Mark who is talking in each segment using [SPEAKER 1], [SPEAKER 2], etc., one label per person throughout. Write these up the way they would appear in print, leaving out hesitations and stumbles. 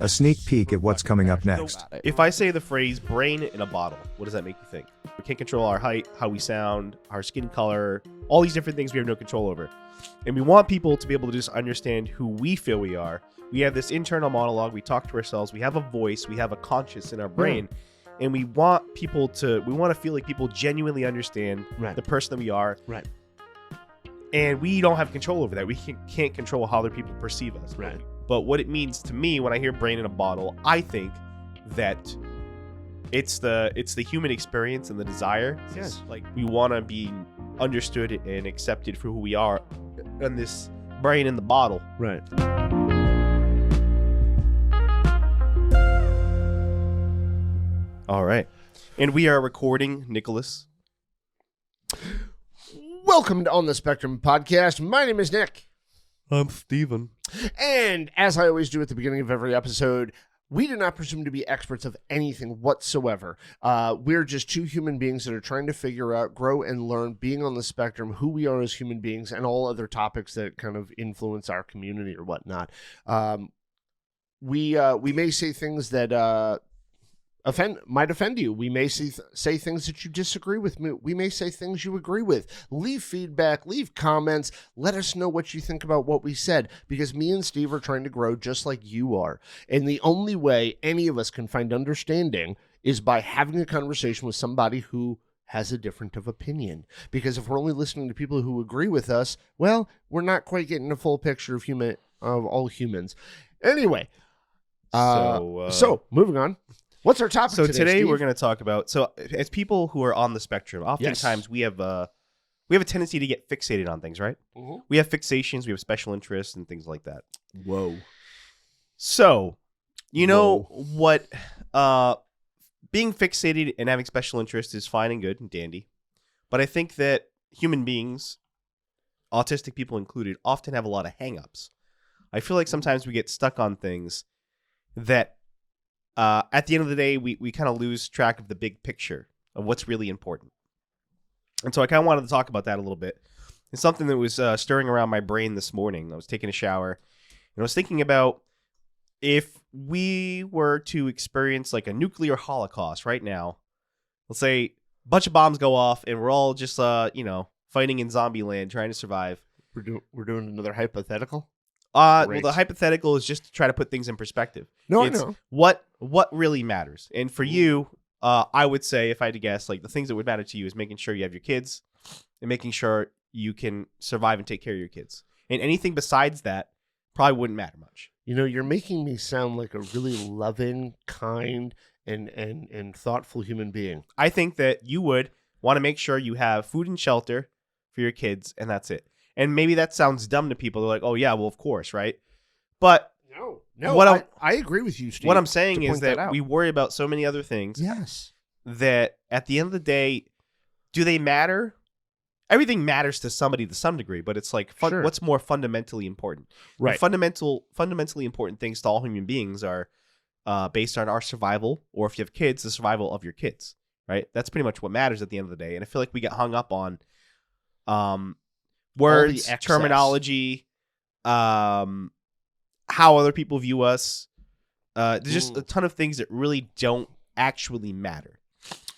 [SPEAKER 1] A sneak peek at what's coming up next.
[SPEAKER 2] If I say the phrase brain in a bottle, what does that make you think? We can't control our height, how we sound, our skin color, all these different things we have no control over. And we want people to be able to just understand who we feel we are. We have this internal monologue. We talk to ourselves. We have a voice. We have a conscious in our brain. And we want to feel like people genuinely understand the person that we are.
[SPEAKER 3] Right.
[SPEAKER 2] And we don't have control over that. We can't control how other people perceive us.
[SPEAKER 3] Right.
[SPEAKER 2] But what it means to me when I hear brain in a bottle, I think that it's the human experience and the desire.
[SPEAKER 3] Yes.
[SPEAKER 2] Like we want to be understood and accepted for who we are, and this brain in the bottle.
[SPEAKER 3] Right.
[SPEAKER 2] All right. And we are recording, Nicholas.
[SPEAKER 3] Welcome to On the Spectrum podcast. My name is Nick.
[SPEAKER 2] I'm Steven.
[SPEAKER 3] And as I always do at the beginning of every episode, we do not presume to be experts of anything whatsoever. We're just two human beings that are trying to figure out, grow, and learn, being on the spectrum, who we are as human beings, and all other topics that kind of influence our community or whatnot. We may say things that might offend you. We may say things that you disagree with. We may say things you agree with. Leave feedback, leave comments. Let us know what you think about what we said, because me and Steve are trying to grow just like you are. And the only way any of us can find understanding is by having a conversation with somebody who has a different of opinion. Because if we're only listening to people who agree with us, well, we're not quite getting a full picture of all humans. Anyway, so moving on. What's our topic today? So
[SPEAKER 2] today we're going to talk about, as people who are on the spectrum, oftentimes we have a tendency to get fixated on things, right? Mm-hmm. We have fixations, we have special interests and things like that.
[SPEAKER 3] Whoa.
[SPEAKER 2] So, what being fixated and having special interests is fine and good and dandy. But I think that human beings, autistic people included, often have a lot of hang-ups. I feel like sometimes we get stuck on things that at the end of the day, we kind of lose track of the big picture of what's really important. And so I kind of wanted to talk about that a little bit. It's something that was stirring around my brain this morning. I was taking a shower, and I was thinking about if we were to experience like a nuclear holocaust right now. Let's say a bunch of bombs go off, and we're all just fighting in zombie land, trying to survive.
[SPEAKER 3] We're doing another hypothetical?
[SPEAKER 2] Well, the hypothetical is just to try to put things in perspective.
[SPEAKER 3] No, I know.
[SPEAKER 2] What really matters. And for you, I would say, if I had to guess, like the things that would matter to you is making sure you have your kids and making sure you can survive and take care of your kids. And anything besides that probably wouldn't matter much.
[SPEAKER 3] You're making me sound like a really loving, kind, and thoughtful human being.
[SPEAKER 2] I think that you would want to make sure you have food and shelter for your kids, and that's it. And maybe that sounds dumb to people. They're like, oh, yeah, well, of course, right? But
[SPEAKER 3] no, I agree with you, Steve.
[SPEAKER 2] What I'm saying is that we worry about so many other things.
[SPEAKER 3] Yes. That
[SPEAKER 2] at the end of the day, do they matter? Everything matters to somebody to some degree, but it's like,
[SPEAKER 3] sure.
[SPEAKER 2] What's more fundamentally important?
[SPEAKER 3] Right.
[SPEAKER 2] Fundamentally important things to all human beings are based on our survival, or if you have kids, the survival of your kids, right? That's pretty much what matters at the end of the day. And I feel like we get hung up on words, terminology, how other people view us. There's just a ton of things that really don't actually matter.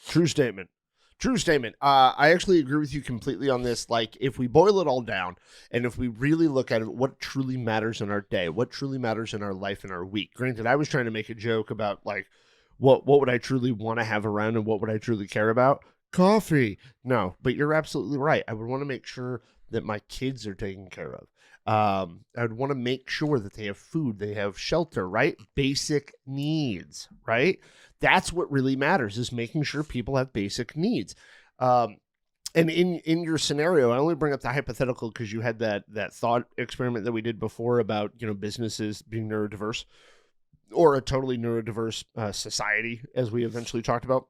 [SPEAKER 3] True statement. I actually agree with you completely on this. Like, if we boil it all down, and if we really look at it, what truly matters in our day, what truly matters in our life and our week. Granted, I was trying to make a joke about, like, what would I truly want to have around and what would I truly care about? Coffee. No, but you're absolutely right. I would want to make sure that my kids are taken care of. I would want to make sure that they have food, they have shelter, right? Basic needs, right? That's what really matters, is making sure people have basic needs. And in your scenario, I only bring up the hypothetical because you had that thought experiment that we did before about, businesses being neurodiverse, or a totally neurodiverse society, as we eventually talked about.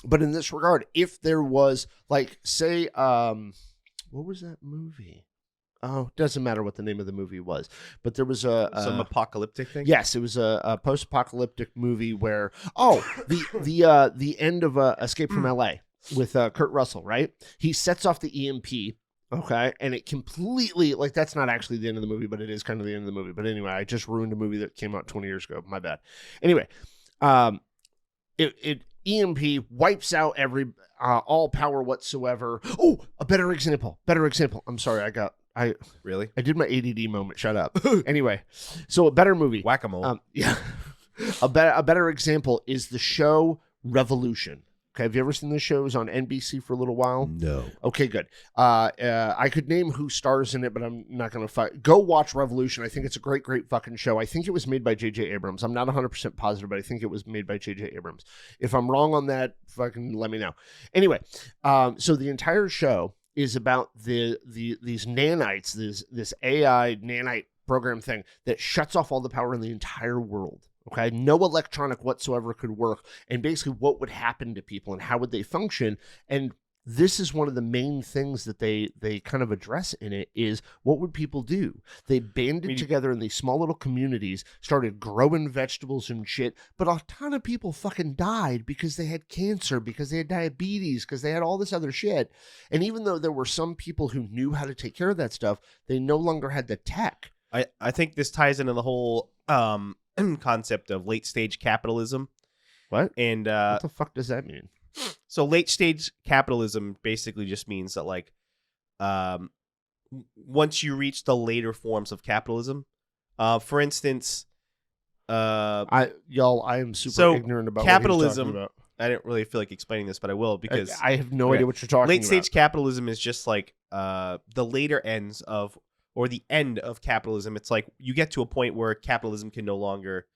[SPEAKER 3] But in this regard, if there was, like, say, what was that movie? Oh, doesn't matter what the name of the movie was, but there was
[SPEAKER 2] some apocalyptic thing.
[SPEAKER 3] Yes, it was a post-apocalyptic movie where the end of Escape from L.A. with Kurt Russell, right? He sets off the EMP Okay, and it completely like that's not actually the end of the movie, but it is kind of the end of the movie. But anyway, I just ruined a movie that came out 20 years ago. My bad. Anyway, it EMP wipes out every all power whatsoever. Oh, a better example. I'm sorry, I
[SPEAKER 2] Really?
[SPEAKER 3] did my ADD moment. Shut up. Anyway, so a better movie.
[SPEAKER 2] Whack-a-mole.
[SPEAKER 3] Yeah, a better example is the show Revolution. Okay, have you ever seen the shows on NBC for a little while?
[SPEAKER 2] No.
[SPEAKER 3] Okay, good. I could name who stars in it, but I'm not going to fight. Go watch Revolution. I think it's a great fucking show. I think it was made by J.J. Abrams. I'm not 100% positive, but I think it was made by J.J. Abrams. If I'm wrong on that, fucking let me know. Anyway, so the entire show is about these nanites, this AI nanite program thing that shuts off all the power in the entire world. Okay, no electronic whatsoever could work, and basically what would happen to people and how would they function. And this is one of the main things that they kind of address in it is what would people do? They banded together in these small little communities, started growing vegetables and shit, but a ton of people fucking died because they had cancer, because they had diabetes, because they had all this other shit. And even though there were some people who knew how to take care of that stuff, they no longer had the tech.
[SPEAKER 2] I think this ties into the whole concept of late stage capitalism.
[SPEAKER 3] What?
[SPEAKER 2] And
[SPEAKER 3] what the fuck does that mean?
[SPEAKER 2] So late stage capitalism basically just means that like once you reach the later forms of capitalism, for instance,
[SPEAKER 3] I am super ignorant about
[SPEAKER 2] capitalism.
[SPEAKER 3] What he's talking about.
[SPEAKER 2] I didn't really feel like explaining this, but I will because
[SPEAKER 3] I have no idea what you're talking about.
[SPEAKER 2] Late stage capitalism is just like the later ends of, or the end of capitalism. It's like you get to a point where capitalism can no longer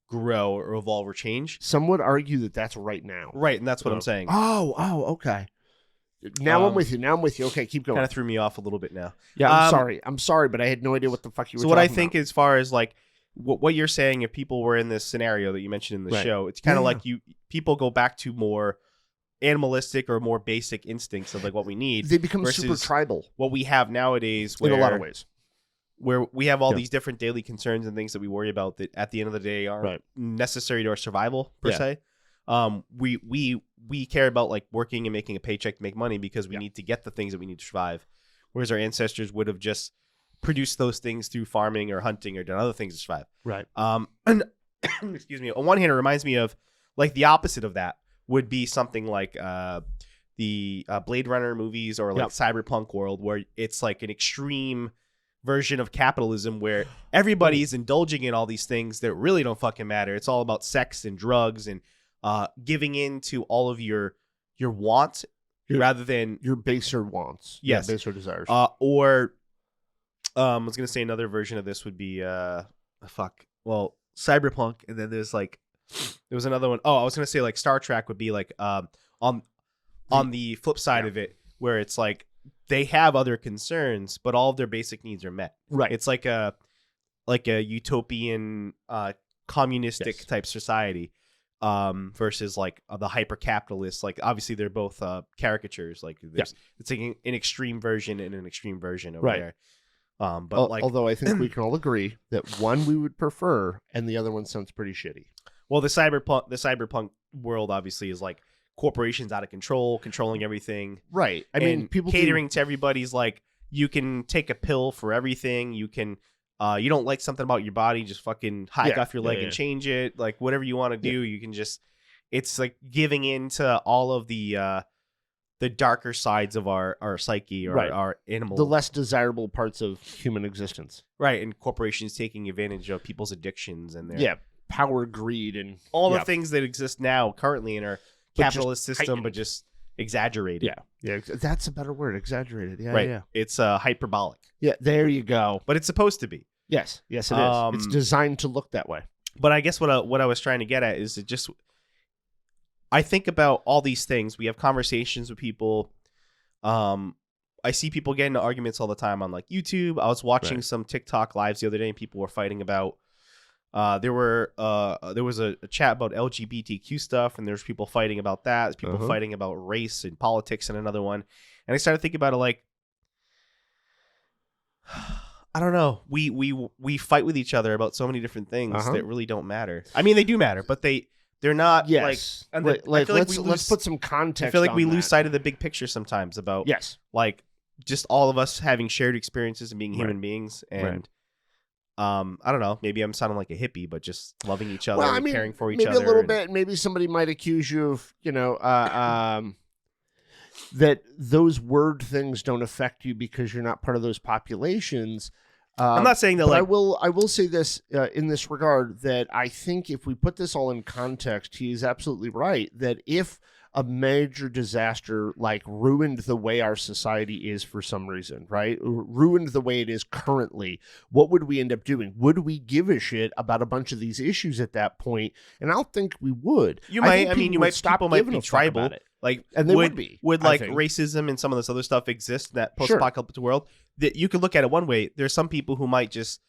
[SPEAKER 2] grow or evolve or change.
[SPEAKER 3] Some would argue that that's right now.
[SPEAKER 2] Right, and that's what I'm saying.
[SPEAKER 3] Oh, okay. Now I'm with you. Okay, keep going.
[SPEAKER 2] Kind of threw me off a little bit now.
[SPEAKER 3] Yeah, I'm sorry, but I had no idea what the fuck you were talking about.
[SPEAKER 2] So what I think as far as like what you're saying, if people were in this scenario that you mentioned in the show, it's kind of like people go back to more animalistic or more basic instincts of like what we need.
[SPEAKER 3] They become super tribal.
[SPEAKER 2] What we have nowadays,
[SPEAKER 3] in a lot of ways,
[SPEAKER 2] where we have all these different daily concerns and things that we worry about that at the end of the day aren't necessary to our survival per se. We care about like working and making a paycheck to make money because we need to get the things that we need to survive, whereas our ancestors would have just produced those things through farming or hunting or done other things to survive.
[SPEAKER 3] Right.
[SPEAKER 2] And excuse me. On one hand, it reminds me of like the opposite of that would be something like the Blade Runner movies or like cyberpunk world, where it's like an extreme version of capitalism where everybody's indulging in all these things that really don't fucking matter. It's all about sex and drugs and giving in to all of your wants rather than
[SPEAKER 3] your baser wants.
[SPEAKER 2] Yes,
[SPEAKER 3] baser desires.
[SPEAKER 2] Or I was gonna say another version of this would be cyberpunk, and then there was another one. Oh, I was gonna say like Star Trek would be like on the flip side of it, where it's like they have other concerns, but all of their basic needs are met.
[SPEAKER 3] Right.
[SPEAKER 2] It's like a utopian communistic type society versus like the hyper capitalists. Like obviously they're both caricatures. Like it's like an extreme version and an extreme version over there. But
[SPEAKER 3] although I think we can all agree that one we would prefer and the other one sounds pretty shitty.
[SPEAKER 2] Well, the cyberpunk world obviously is like corporations out of control, controlling everything.
[SPEAKER 3] Right. I mean, people
[SPEAKER 2] catering to everybody's like, you can take a pill for everything. You can, you don't like something about your body, just fucking hike off your leg and change it. Like whatever you want to do, you can just. It's like giving into all of the darker sides of our psyche or our animal,
[SPEAKER 3] the less desirable parts of human existence.
[SPEAKER 2] Right, and corporations taking advantage of people's addictions and their
[SPEAKER 3] power, greed, and
[SPEAKER 2] all the things that exist now currently in our capitalist system, but just exaggerated.
[SPEAKER 3] Yeah, that's a better word. Exaggerated. Yeah,
[SPEAKER 2] right.
[SPEAKER 3] Yeah.
[SPEAKER 2] It's hyperbolic.
[SPEAKER 3] Yeah, there you go.
[SPEAKER 2] But it's supposed to be.
[SPEAKER 3] Yes, it is. It's designed to look that way.
[SPEAKER 2] But I guess what I was trying to get at is it just. I think about all these things. We have conversations with people. I see people get into arguments all the time on like YouTube. I was watching some TikTok lives the other day, and people were fighting about. There was a chat about LGBTQ stuff, and there's people fighting about that. There's people fighting about race and politics, and another one. And I started thinking about it like, I don't know. We fight with each other about so many different things that really don't matter. I mean, they do matter, but they're not
[SPEAKER 3] let's put some context.
[SPEAKER 2] I feel like we lose sight of the big picture sometimes about like just all of us having shared experiences and being human beings. And I don't know, maybe I'm sounding like a hippie, but just loving each other and caring for each other.
[SPEAKER 3] Maybe a little bit. Maybe somebody might accuse you of, that those word things don't affect you because you're not part of those populations.
[SPEAKER 2] I'm not saying that,
[SPEAKER 3] but
[SPEAKER 2] like,
[SPEAKER 3] I will say this in this regard, that I think if we put this all in context, he is absolutely right that if a major disaster like ruined the way our society is for some reason, right? Ruined the way it is currently, what would we end up doing? Would we give a shit about a bunch of these issues at that point? And I don't think we would.
[SPEAKER 2] You might, people might be tribal. Like,
[SPEAKER 3] and they would be.
[SPEAKER 2] Would like racism and some of this other stuff exist in that post-apocalyptic world? That you could look at it one way. There's some people who might just,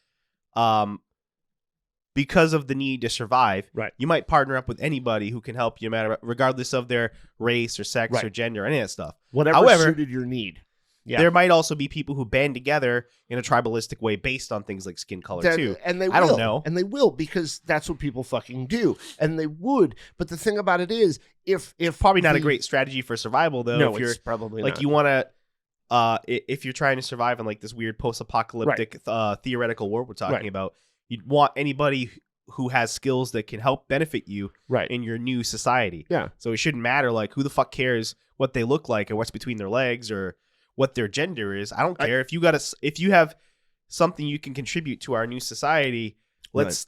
[SPEAKER 2] because of the need to survive, you might partner up with anybody who can help you, regardless of their race or sex or gender or any of that stuff.
[SPEAKER 3] Whatever suited your need. Yeah.
[SPEAKER 2] There might also be people who band together in a tribalistic way based on things like skin color too.
[SPEAKER 3] And
[SPEAKER 2] I don't know.
[SPEAKER 3] And they will, because that's what people fucking do. And they would. But the thing about it is, if
[SPEAKER 2] probably not a great strategy for survival though.
[SPEAKER 3] No,
[SPEAKER 2] if you're
[SPEAKER 3] it's probably
[SPEAKER 2] like
[SPEAKER 3] not.
[SPEAKER 2] You want to. If you're trying to survive in like this weird post-apocalyptic theoretical world we're talking about, you'd want anybody who has skills that can help benefit you in your new society.
[SPEAKER 3] Yeah.
[SPEAKER 2] So it shouldn't matter like who the fuck cares what they look like or what's between their legs or what their gender is. I don't care. If you have something you can contribute to our new society, let's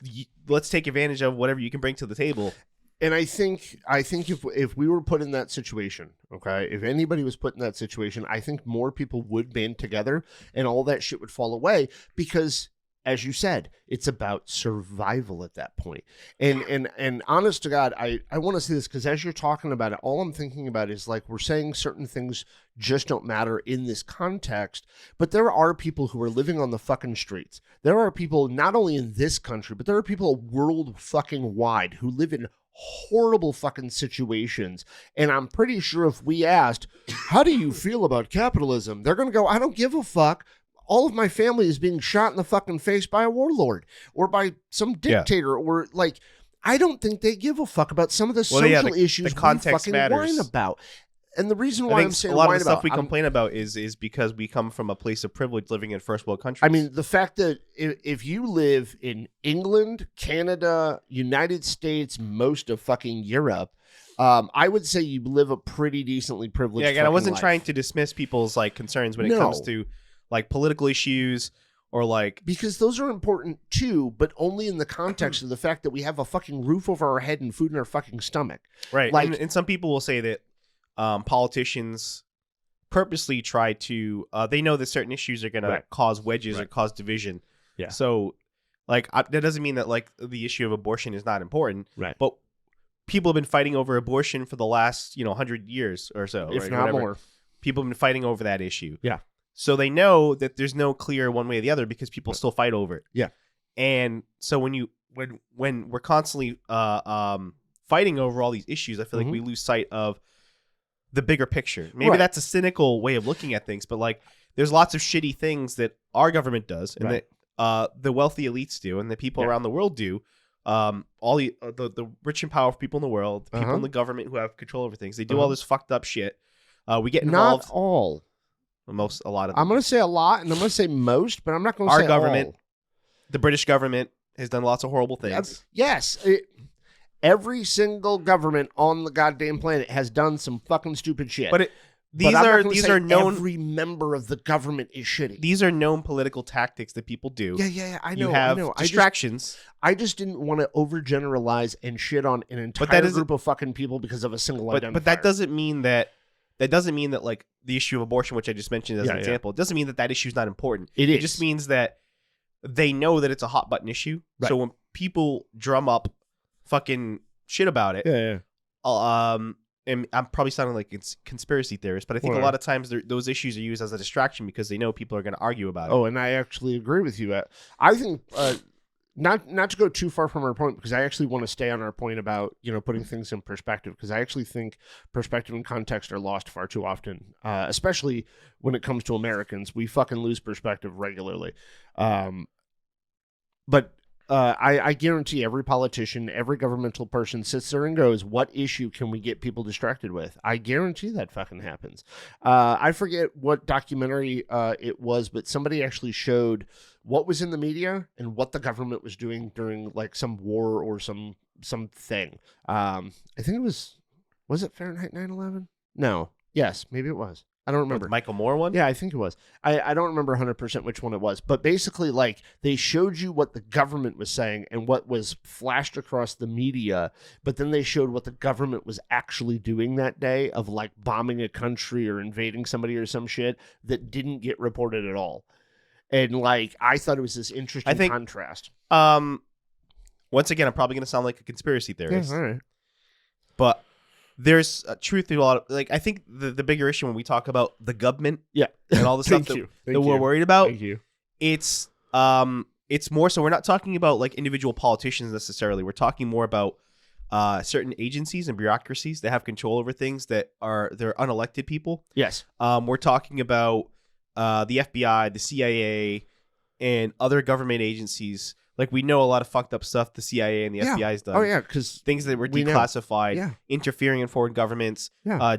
[SPEAKER 2] take advantage of whatever you can bring to the table.
[SPEAKER 3] And I think if we were put in that situation, okay, if anybody was put in that situation, I think more people would band together and all that shit would fall away because, as you said, it's about survival at that point. And honest to God, I want to say this because as you're talking about it, all I'm thinking about is like we're saying certain things just don't matter in this context, but there are people who are living on the fucking streets. There are people not only in this country, but there are people world fucking wide who live in horrible fucking situations. And I'm pretty sure if we asked, how do you feel about capitalism? They're going to go, I don't give a fuck. All of my family is being shot in the fucking face by a warlord or by some dictator or like, I don't think they give a fuck about some of the social issues
[SPEAKER 2] the context
[SPEAKER 3] we fucking
[SPEAKER 2] matters.
[SPEAKER 3] whine about. And the reason why I'm saying
[SPEAKER 2] a lot of the stuff we complain about is because we come from a place of privilege living in first world countries.
[SPEAKER 3] I mean, the fact that if you live in England, Canada, United States, most of fucking Europe, I would say you live a pretty decently privileged
[SPEAKER 2] Yeah, again, I wasn't
[SPEAKER 3] life.
[SPEAKER 2] trying to dismiss people's like concerns when it comes to like political issues or like...
[SPEAKER 3] Because those are important too, but only in the context of the fact that we have a fucking roof over our head and food in our fucking stomach.
[SPEAKER 2] Right.
[SPEAKER 3] Like,
[SPEAKER 2] and some people will say that politicians purposely try to they know that certain issues are going to cause wedges or cause division.
[SPEAKER 3] Yeah.
[SPEAKER 2] So like that doesn't mean that like the issue of abortion is not important.
[SPEAKER 3] Right.
[SPEAKER 2] But people have been fighting over abortion for the last 100 years or so,
[SPEAKER 3] if not more.
[SPEAKER 2] People have been fighting over that issue.
[SPEAKER 3] Yeah.
[SPEAKER 2] So they know that there's no clear one way or the other because people still fight over it.
[SPEAKER 3] Yeah.
[SPEAKER 2] And so when we're constantly fighting over all these issues, I feel like we lose sight of the bigger picture. Maybe that's a cynical way of looking at things, but like there's lots of shitty things that our government does and that the wealthy elites do and that people around the world do. All the rich and powerful people in the world, the people in the government who have control over things, they do all this fucked up shit. We get involved.
[SPEAKER 3] Not all.
[SPEAKER 2] A lot of them.
[SPEAKER 3] I'm going to say a lot, and I'm going to say most, but I'm not going to say
[SPEAKER 2] our government.
[SPEAKER 3] All.
[SPEAKER 2] The British government has done lots of horrible things.
[SPEAKER 3] Yes. Every single government on the goddamn planet has done some fucking stupid shit.
[SPEAKER 2] But these are known.
[SPEAKER 3] Every member of the government is shitty.
[SPEAKER 2] These are known political tactics that people do.
[SPEAKER 3] Yeah. I know.
[SPEAKER 2] You have
[SPEAKER 3] I know.
[SPEAKER 2] distractions.
[SPEAKER 3] I just didn't want to overgeneralize and shit on an entire group of fucking people because of a single identifier.
[SPEAKER 2] But that doesn't mean that. That doesn't mean that like the issue of abortion, which I just mentioned as an example, it doesn't mean that issue is not important.
[SPEAKER 3] It is.
[SPEAKER 2] It just means that they know that it's a hot button issue. Right. So when people drum up fucking shit about it, and I'm probably sounding like it's conspiracy theorist, but I think a lot of times those issues are used as a distraction because they know people are going to argue about it.
[SPEAKER 3] Oh, and I actually agree with you. I think not to go too far from our point, because I actually want to stay on our point about putting things in perspective, because I actually think perspective and context are lost far too often, especially when it comes to Americans. We fucking lose perspective regularly. But I guarantee every politician, every governmental person sits there and goes, what issue can we get people distracted with? I guarantee that fucking happens. I forget what documentary it was, but somebody actually showed what was in the media and what the government was doing during like some war or something. I think it was it Fahrenheit 9/11? No. Yes, maybe it was. I don't remember.
[SPEAKER 2] The Michael Moore one?
[SPEAKER 3] Yeah, I think it was. I don't remember 100% which one it was. But basically, like, they showed you what the government was saying and what was flashed across the media, but then they showed what the government was actually doing that day of, like, bombing a country or invading somebody or some shit that didn't get reported at all. And, like, I thought it was this interesting contrast.
[SPEAKER 2] Once again, I'm probably going to sound like a conspiracy theorist.
[SPEAKER 3] Yeah, all right.
[SPEAKER 2] But there's truth to a lot of, like, I think the bigger issue when we talk about the government and all the stuff that we're worried about, it's more so we're not talking about like individual politicians necessarily. We're talking more about certain agencies and bureaucracies that have control over things they're unelected people.
[SPEAKER 3] Yes.
[SPEAKER 2] We're talking about the FBI, the CIA, and other government agencies. Like, we know a lot of fucked up stuff the CIA and the FBI's done.
[SPEAKER 3] Oh, yeah, because
[SPEAKER 2] things that were declassified, interfering in foreign governments,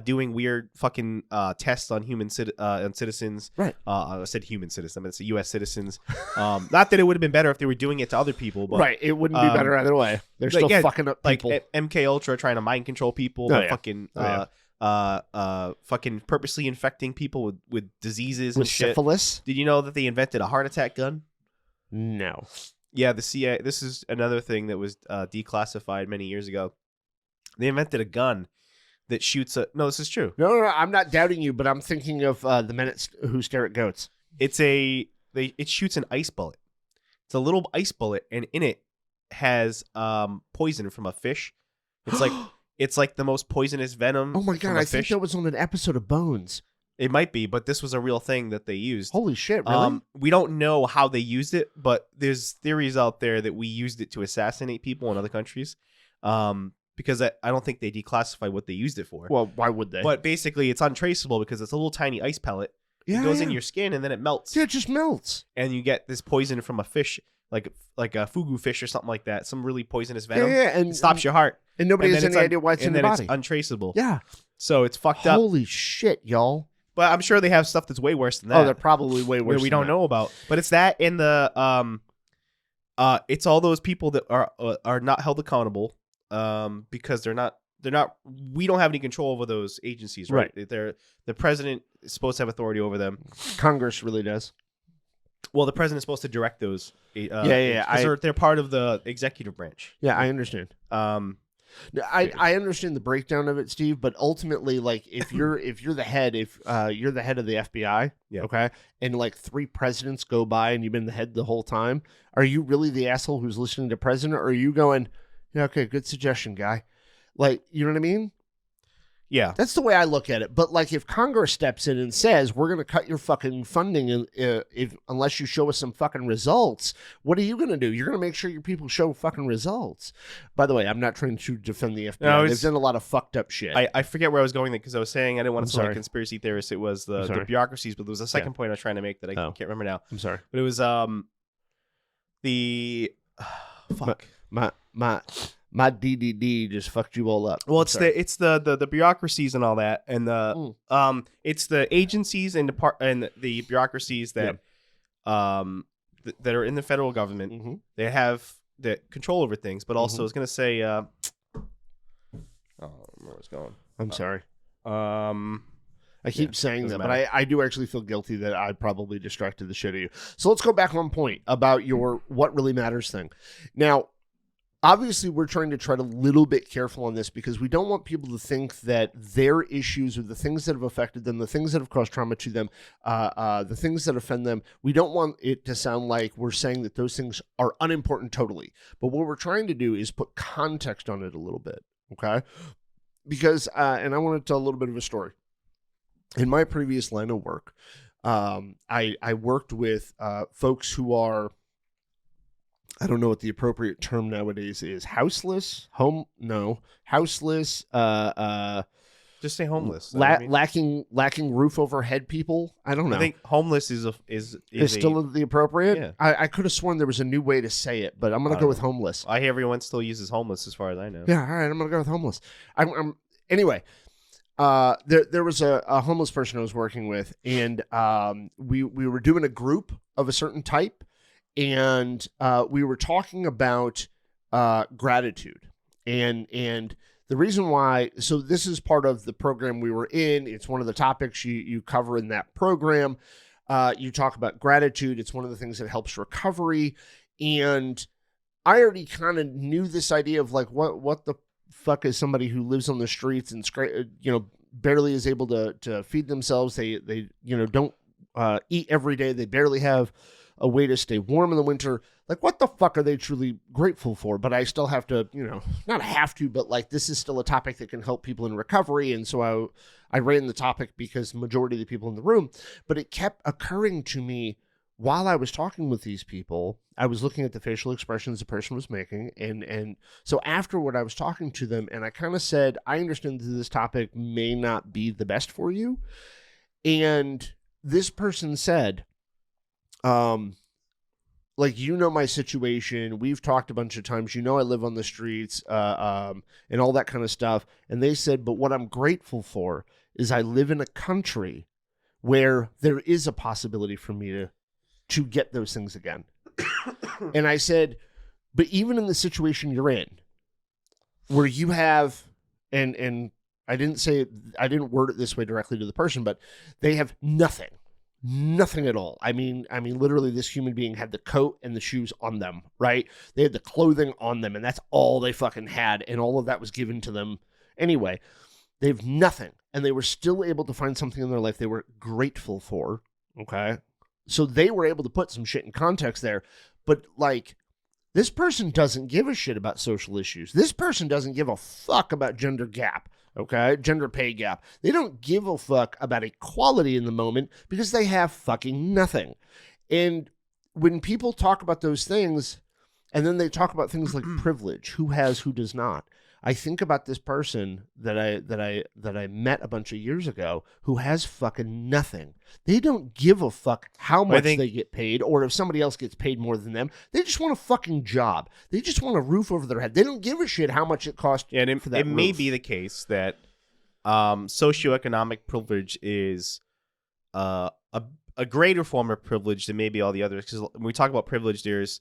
[SPEAKER 2] doing weird fucking tests on on citizens.
[SPEAKER 3] Right.
[SPEAKER 2] I said human citizens. I mean, it's U.S. citizens. Not that it would have been better if they were doing it to other people. But,
[SPEAKER 3] right. It wouldn't be better either way. They're still fucking up people.
[SPEAKER 2] Like MK Ultra trying to mind control people. Fucking fucking purposely infecting people with diseases and shit.
[SPEAKER 3] Syphilis.
[SPEAKER 2] Did you know that they invented a heart attack gun?
[SPEAKER 3] No.
[SPEAKER 2] Yeah, the CIA. This is another thing that was declassified many years ago. They invented a gun that shoots a. No, this is true.
[SPEAKER 3] No, I'm not doubting you, but I'm thinking of the men who stare at goats.
[SPEAKER 2] It shoots an ice bullet. It's a little ice bullet, and in it has poison from a fish. It's like the most poisonous venom.
[SPEAKER 3] Oh my god! I think that was on an episode of Bones.
[SPEAKER 2] It might be, but this was a real thing that they used.
[SPEAKER 3] Holy shit, really?
[SPEAKER 2] We don't know how they used it, but there's theories out there that we used it to assassinate people in other countries. Because I don't think they declassify what they used it for.
[SPEAKER 3] Well, why would they?
[SPEAKER 2] But basically, it's untraceable because it's a little tiny ice pellet. It goes in your skin, and then it melts.
[SPEAKER 3] Yeah, it just melts.
[SPEAKER 2] And you get this poison from a fish, like a fugu fish or something like that. Some really poisonous venom.
[SPEAKER 3] Yeah, and
[SPEAKER 2] it stops your heart.
[SPEAKER 3] And nobody has any idea why it's in the body.
[SPEAKER 2] And then it's untraceable.
[SPEAKER 3] Yeah.
[SPEAKER 2] So it's fucked up.
[SPEAKER 3] Holy shit, y'all.
[SPEAKER 2] But I'm sure they have stuff that's way worse than that.
[SPEAKER 3] Oh, they're probably way worse.
[SPEAKER 2] That we don't know about. But it's that and the it's all those people that are not held accountable because they're not. We don't have any control over those agencies, right? The president is supposed to have authority over them.
[SPEAKER 3] Congress really does.
[SPEAKER 2] Well, the president's supposed to direct those.
[SPEAKER 3] Because
[SPEAKER 2] they're part of the executive branch.
[SPEAKER 3] Yeah, I understand. I understand the breakdown of it, Steve, but ultimately, like, if you're the head, you're the head of the FBI, okay, and like 3 presidents go by and you've been the head the whole time, are you really the asshole who's listening to president, or are you going, yeah, okay, good suggestion, guy? Like, you know what I mean?
[SPEAKER 2] Yeah.
[SPEAKER 3] That's the way I look at it. But, like, if Congress steps in and says, we're going to cut your fucking funding unless you show us some fucking results, what are you going to do? You're going to make sure your people show fucking results. By the way, I'm not trying to defend the FBI. No, they've done a lot of fucked up shit.
[SPEAKER 2] I forget where I was going because I was saying I didn't want to sound like a conspiracy theorist. It was the bureaucracies, but there was a second point I was trying to make that I can't remember now.
[SPEAKER 3] I'm sorry.
[SPEAKER 2] But it was the... fuck.
[SPEAKER 3] My DDD just fucked you all up.
[SPEAKER 2] Well, it's the bureaucracies and all that, and it's the agencies and the bureaucracies that that are in the federal government. Mm-hmm. They have the control over things, but also I was gonna say, I don't remember where it's going.
[SPEAKER 3] I'm sorry. I keep saying that, but I do actually feel guilty that I probably distracted the shit out of you. So let's go back one point about your what really matters thing. Now, obviously, we're trying to tread a little bit careful on this because we don't want people to think that their issues or the things that have affected them, the things that have caused trauma to them, the things that offend them, we don't want it to sound like we're saying that those things are unimportant totally. But what we're trying to do is put context on it a little bit, okay? Because, and I want to tell a little bit of a story. In my previous line of work, I worked with folks who are, I don't know what the appropriate term nowadays is. Houseless? Houseless.
[SPEAKER 2] Just say homeless. I mean?
[SPEAKER 3] lacking roof overhead people. I don't know.
[SPEAKER 2] I think homeless is
[SPEAKER 3] still the appropriate.
[SPEAKER 2] Yeah.
[SPEAKER 3] I could have sworn there was a new way to say it, but I'm gonna go with homeless.
[SPEAKER 2] I hear everyone still uses homeless, as far as I know.
[SPEAKER 3] Yeah, all right. I'm gonna go with homeless. Anyway. There was a homeless person I was working with, and we were doing a group of a certain type, and we were talking about gratitude, and the reason why. So this is part of the program we were in. It's one of the topics you cover in that program. You talk about gratitude. It's one of the things that helps recovery, and I already kind of knew this idea of like what the fuck is somebody who lives on the streets and barely is able to feed themselves. They don't eat every day. They barely have a way to stay warm in the winter. Like, what the fuck are they truly grateful for? But I still have to, not have to, but like this is still a topic that can help people in recovery. And so I ran the topic because the majority of the people in the room, but it kept occurring to me while I was talking with these people. I was looking at the facial expressions the person was making. And so afterward, I was talking to them and I kind of said, I understand that this topic may not be the best for you. And this person said, my situation, we've talked a bunch of times, I live on the streets, and all that kind of stuff. And they said, but what I'm grateful for is I live in a country where there is a possibility for me to get those things again. And I said, but even in the situation you're in, where you have, and I didn't word it this way directly to the person, but they have nothing at all. I mean, literally this human being had the coat and the shoes on them, right? They had the clothing on them and that's all they fucking had. And all of that was given to them. Anyway, they have nothing and they were still able to find something in their life they were grateful for. Okay. So they were able to put some shit in context there, but like this person doesn't give a shit about social issues. This person doesn't give a fuck about gender gap. Okay, gender pay gap. They don't give a fuck about equality in the moment because they have fucking nothing. And when people talk about those things, and then they talk about things like privilege, who has, who does not. I think about this person that I met a bunch of years ago who has fucking nothing. They don't give a fuck how much they get paid or if somebody else gets paid more than them. They just want a fucking job. They just want a roof over their head. They don't give a shit how much it costs for that roof.
[SPEAKER 2] May be the case that socioeconomic privilege is a greater form of privilege than maybe all the others. Because when we talk about privilege, there's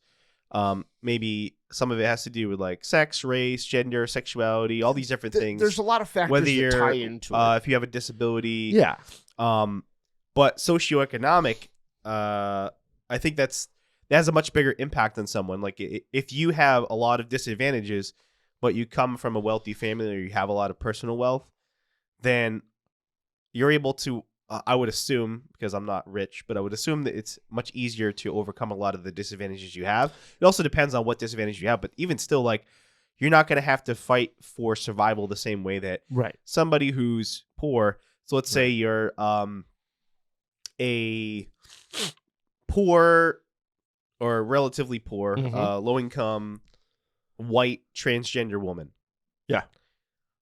[SPEAKER 2] maybe some of it has to do with like sex, race, gender, sexuality, all these different things.
[SPEAKER 3] There's a lot of factors that tie into it.
[SPEAKER 2] If you have a disability.
[SPEAKER 3] Yeah.
[SPEAKER 2] But socioeconomic, I think that has a much bigger impact on someone. Like if you have a lot of disadvantages, but you come from a wealthy family or you have a lot of personal wealth, then you're able to, I would assume, because I'm not rich, but I would assume that it's much easier to overcome a lot of the disadvantages you have. It also depends on what disadvantage you have, but even still, like, you're not going to have to fight for survival the same way that somebody who's poor. So let's say you're a poor or relatively poor, low income, white transgender woman.
[SPEAKER 3] Yeah.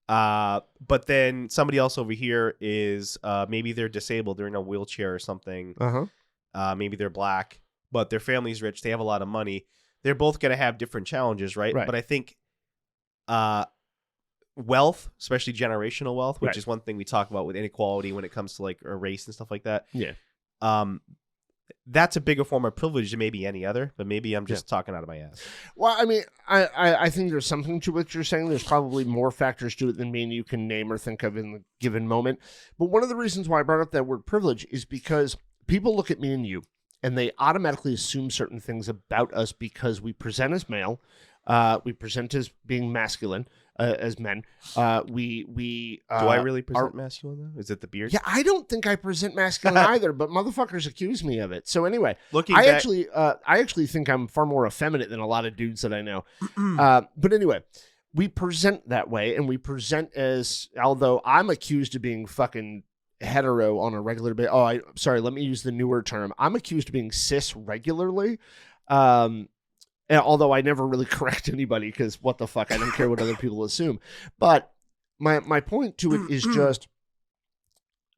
[SPEAKER 2] But then somebody else over here is maybe they're disabled, they're in a wheelchair or something. Maybe they're black, but their family's rich, they have a lot of money. They're both going to have different challenges, right? But I think wealth, especially generational wealth, which is one thing we talk about with inequality when it comes to like race and stuff like that.
[SPEAKER 3] Yeah.
[SPEAKER 2] That's a bigger form of privilege than maybe any other, but maybe I'm just talking out of my ass.
[SPEAKER 3] Well, I mean, I think there's something to what you're saying. There's probably more factors to it than me and you can name or think of in the given moment. But one of the reasons why I brought up that word privilege is because people look at me and you and they automatically assume certain things about us because we present as male, we present as being masculine, as men. Do
[SPEAKER 2] I really present masculine though? Is it the beard?
[SPEAKER 3] Yeah, I don't think I present masculine either, but motherfuckers accuse me of it. So anyway, I actually think I'm far more effeminate than a lot of dudes that I know. But anyway, we present that way, and we present as, although I'm accused of being fucking hetero on a regular basis. Oh, sorry, let me use the newer term. I'm accused of being cis regularly. Although I never really correct anybody because what the fuck, I don't care what other people assume. But my point to it is just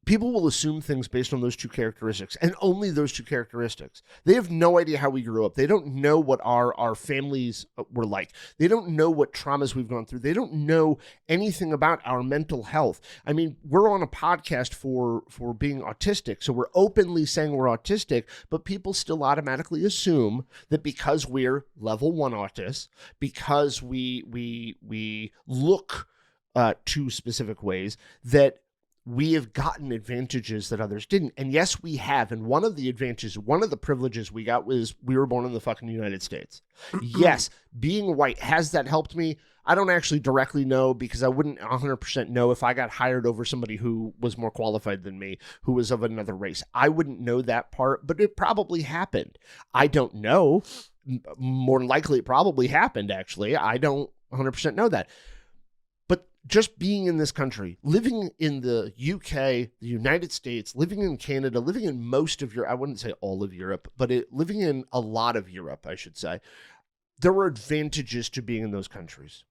[SPEAKER 3] people will assume things based on those two characteristics and only those two characteristics. They have no idea how we grew up. They don't know what our families were like. They don't know what traumas we've gone through. They don't know anything about our mental health. I mean, we're on a podcast for being autistic, so we're openly saying we're autistic, but people still automatically assume that because we're level 1 autists, because we look two specific ways, that we have gotten advantages that others didn't. And yes, we have. And one of the advantages, one of the privileges we got was we were born in the fucking United States. Yes, being white, has that helped me? I don't actually directly know, because I wouldn't 100% know if I got hired over somebody who was more qualified than me, who was of another race. I wouldn't know that part, but it probably happened. I don't know. More than likely, it probably happened, actually. I don't 100% know that. Just being in this country, living in the UK, the United States, living in Canada, living in most of Europe, I wouldn't say all of Europe, but living in a lot of Europe, I should say, there were advantages to being in those countries.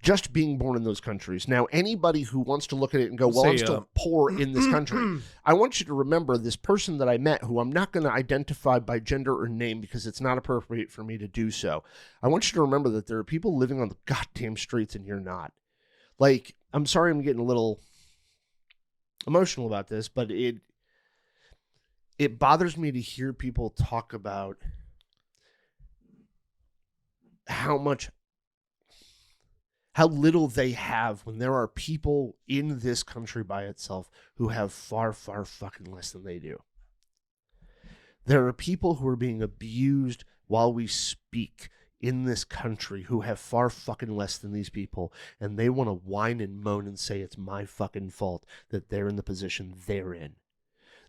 [SPEAKER 3] Just being born in those countries. Now, anybody who wants to look at it and go, well, I'm still poor in this country, I want you to remember this person that I met, who I'm not going to identify by gender or name because it's not appropriate for me to do so. I want you to remember that there are people living on the goddamn streets and you're not. Like, I'm sorry I'm getting a little emotional about this, but it bothers me to hear people talk about how little they have when there are people in this country by itself who have far, far fucking less than they do. There are people who are being abused while we speak in this country who have far fucking less than these people, and they want to whine and moan and say it's my fucking fault that they're in the position they're in.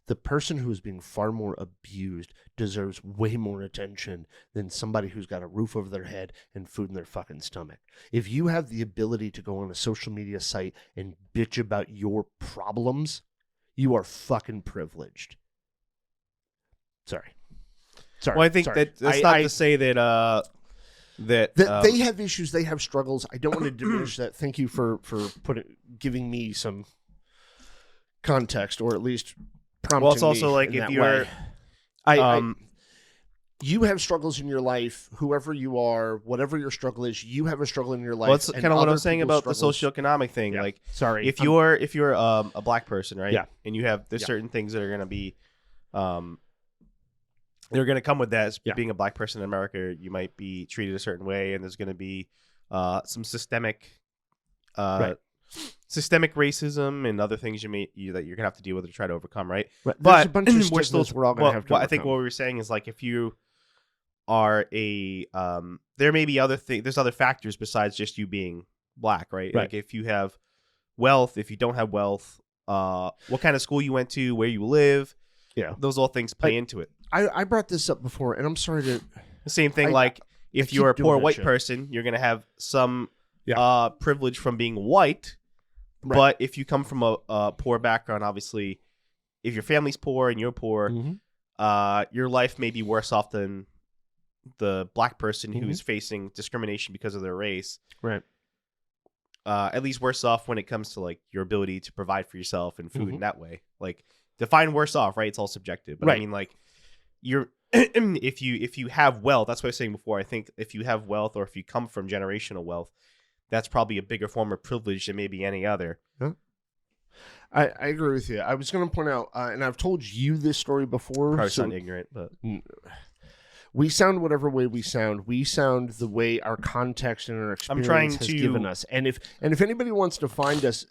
[SPEAKER 3] The person who is being far more abused deserves way more attention than somebody who's got a roof over their head and food in their fucking stomach. If you have the ability to go on a social media site and bitch about your problems, you are fucking privileged. Sorry.
[SPEAKER 2] Well, I think that's not to say that
[SPEAKER 3] they have issues, they have struggles. I don't want to diminish that. Thank you for giving me some context, or at least prompting me.
[SPEAKER 2] Well, it's also like if you're,
[SPEAKER 3] you have struggles in your life. Whoever you are, whatever your struggle is, you have a struggle in your life.
[SPEAKER 2] Well, that's kind of what I'm saying about the socioeconomic thing. Yeah. Like,
[SPEAKER 3] sorry,
[SPEAKER 2] if you're a black person, right?
[SPEAKER 3] Yeah.
[SPEAKER 2] And you have certain things that are going to be, they're going to come with that. As being a black person in America, you might be treated a certain way, and there's going to be some systemic racism and other things that you're going to have to deal with to try to overcome, right?
[SPEAKER 3] But a bunch of we're all going to have to overcome.
[SPEAKER 2] I think what we were saying is, like, if you are there may be other things. There's other factors besides just you being black, right? Like, if you have wealth, if you don't have wealth, what kind of school you went to, where you live. Yeah, those all things play into it.
[SPEAKER 3] I brought this up before, and I'm sorry to...
[SPEAKER 2] The same thing, if you're a poor white person, you're going to have some privilege from being white. Right. But if you come from a poor background, obviously, if your family's poor and you're poor, your life may be worse off than the black person who's facing discrimination because of their race.
[SPEAKER 3] Right.
[SPEAKER 2] At least worse off when it comes to, like, your ability to provide for yourself and food in that way. Like, define worse off, right? It's all subjective. But I mean, like, you're if you have wealth, that's what I was saying before. I think if you have wealth, or if you come from generational wealth, that's probably a bigger form of privilege than maybe any other.
[SPEAKER 3] Yeah. I agree with you. I was going to point out, and I've told you this story before.
[SPEAKER 2] Probably sound ignorant, but
[SPEAKER 3] we sound whatever way we sound. We sound the way our context and our experience has given us. And if anybody wants to find us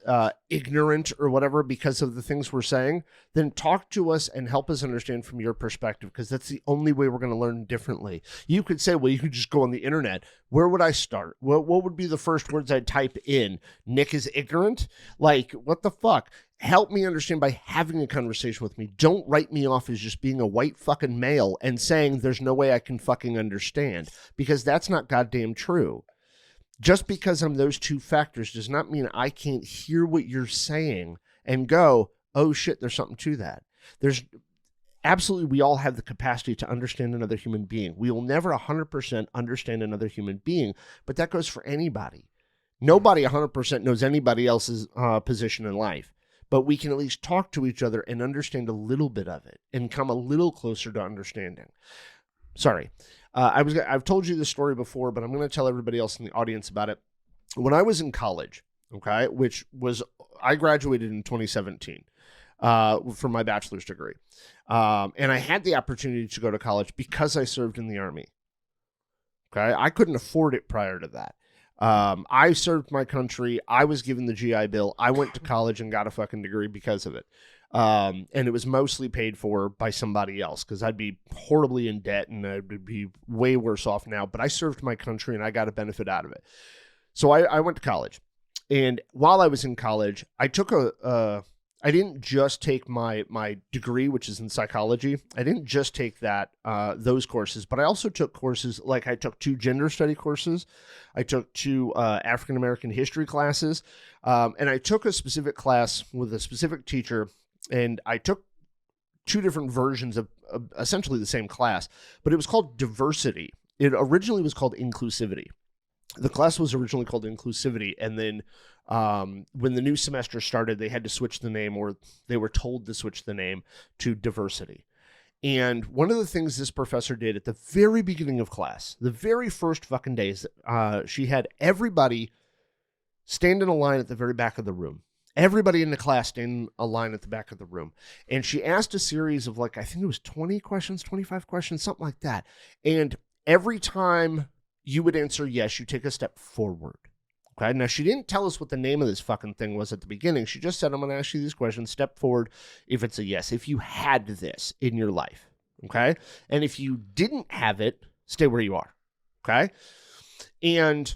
[SPEAKER 3] ignorant or whatever because of the things we're saying, then talk to us and help us understand from your perspective, because that's the only way we're going to learn differently. You could say, well, you could just go on the internet. Where would I start? What would be the first words I'd type in? Nick is ignorant? Like, what the fuck? Help me understand by having a conversation with me. Don't write me off as just being a white fucking male and saying there's no way I can fucking understand, because that's not goddamn true. Just because I'm those two factors does not mean I can't hear what you're saying and go, oh shit, there's something to that. There's absolutely, we all have the capacity to understand another human being. We will never 100% understand another human being, but that goes for anybody. Nobody 100% knows anybody else's position in life, but we can at least talk to each other and understand a little bit of it and come a little closer to understanding. Sorry. I've told you this story before, but I'm going to tell everybody else in the audience about it. When I was in college, okay, I graduated in 2017 for my bachelor's degree. And I had the opportunity to go to college because I served in the Army. Okay. I couldn't afford it prior to that. I served my country. I was given the GI Bill. I went to college and got a fucking degree because of it. And it was mostly paid for by somebody else because I'd be horribly in debt and I'd be way worse off now. But I served my country and I got a benefit out of it. So I went to college. And while I was in college, I took I didn't just take my degree, which is in psychology. I didn't just take those courses, but I also took courses like I took 2 gender study courses. I took 2 African-American history classes. And I took a specific class with a specific teacher, and I took 2 different versions of essentially the same class, but it was called diversity. It originally was called inclusivity. The class was originally called inclusivity, and then when the new semester started, they had to switch the name, or they were told to switch the name to diversity. And one of the things this professor did at the very beginning of class, the very first fucking days, she had everybody stand in a line at the very back of the room. Everybody in the class stand in a line at the back of the room. And she asked a series of I think it was 20 questions, 25 questions, something like that. And every time you would answer yes, you take a step forward. Okay. Now, she didn't tell us what the name of this fucking thing was at the beginning. She just said, I'm going to ask you these questions. Step forward if it's a yes. If you had this in your life. Okay. And if you didn't have it, stay where you are. Okay. And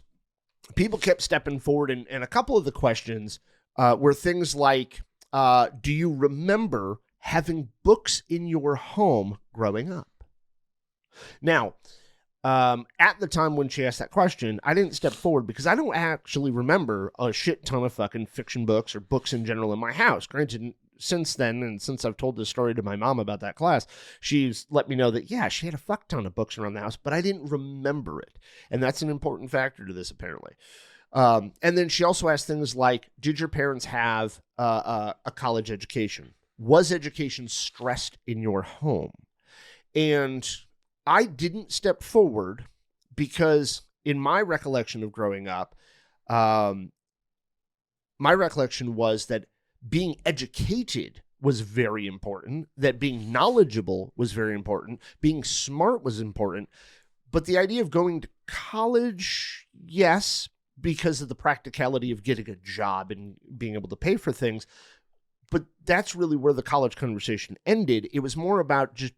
[SPEAKER 3] people kept stepping forward. And a couple of the questions were things like, do you remember having books in your home growing up? Now, at the time when she asked that question, I didn't step forward because I don't actually remember a shit ton of fucking fiction books or books in general in my house. Granted, since then, and since I've told this story to my mom about that class, she's let me know that, yeah, she had a fuck ton of books around the house, but I didn't remember it. And that's an important factor to this, apparently. And then she also asked things like, did your parents have a college education? Was education stressed in your home? And I didn't step forward because in my recollection of growing up, my recollection was that being educated was very important, that being knowledgeable was very important, being smart was important. But the idea of going to college, yes, because of the practicality of getting a job and being able to pay for things. But that's really where the college conversation ended. It was more about just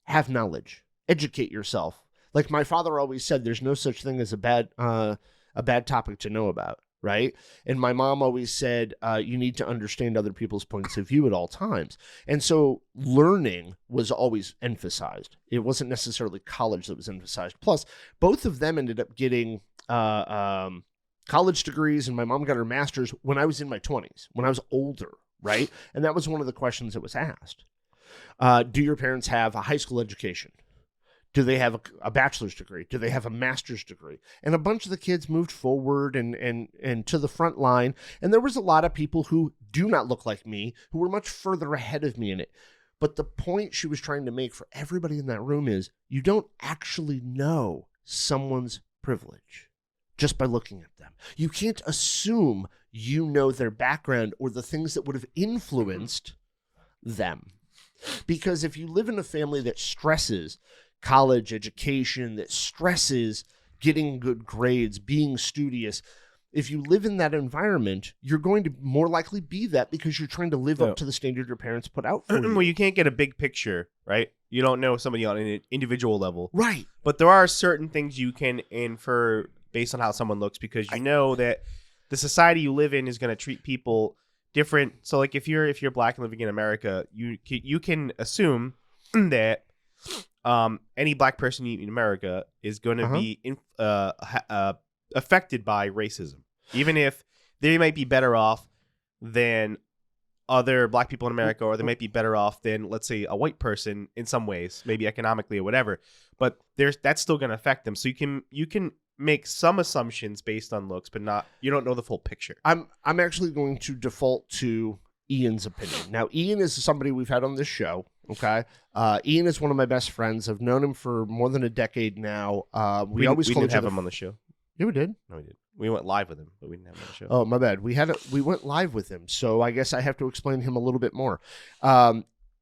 [SPEAKER 3] have knowledge. Educate yourself. Like my father always said, there's no such thing as a bad topic to know about, right? And my mom always said, you need to understand other people's points of view at all times. And so learning was always emphasized. It wasn't necessarily college that was emphasized. Plus, both of them ended up getting college degrees, and my mom got her master's when I was in my 20s, when I was older, right? And that was one of the questions that was asked. Do your parents have a high school education? Do they have a bachelor's degree? Do they have a master's degree? And a bunch of the kids moved forward and to the front line. And there was a lot of people who do not look like me, who were much further ahead of me in it. But the point she was trying to make for everybody in that room is you don't actually know someone's privilege just by looking at them. You can't assume you know their background or the things that would have influenced them. Because if you live in a family that stresses college education, that stresses getting good grades, being studious, if you live in that environment, you're going to more likely be that because you're trying to live up to the standard your parents put out for you.
[SPEAKER 2] Well, you can't get a big picture, right? You don't know somebody on an individual level.
[SPEAKER 3] Right.
[SPEAKER 2] But there are certain things you can infer based on how someone looks because you know that the society you live in is going to treat people different. So like if you're black and living in America, you can assume that any black person in America is going to be affected by racism, even if they might be better off than other black people in America, or they might be better off than, let's say, a white person in some ways, maybe economically or whatever. But that's still going to affect them. So you can make some assumptions based on looks, but you don't know the full picture.
[SPEAKER 3] I'm actually going to default to Ian's opinion. Now, Ian is somebody we've had on this show. Okay, Ian is one of my best friends. I've known him for more than a decade now. We
[SPEAKER 2] didn't have him on the show.
[SPEAKER 3] Yeah, we did.
[SPEAKER 2] No, we did. We went live with him, but we didn't have him on the show.
[SPEAKER 3] Oh, my bad. We went live with him, so I guess I have to explain him a little bit more.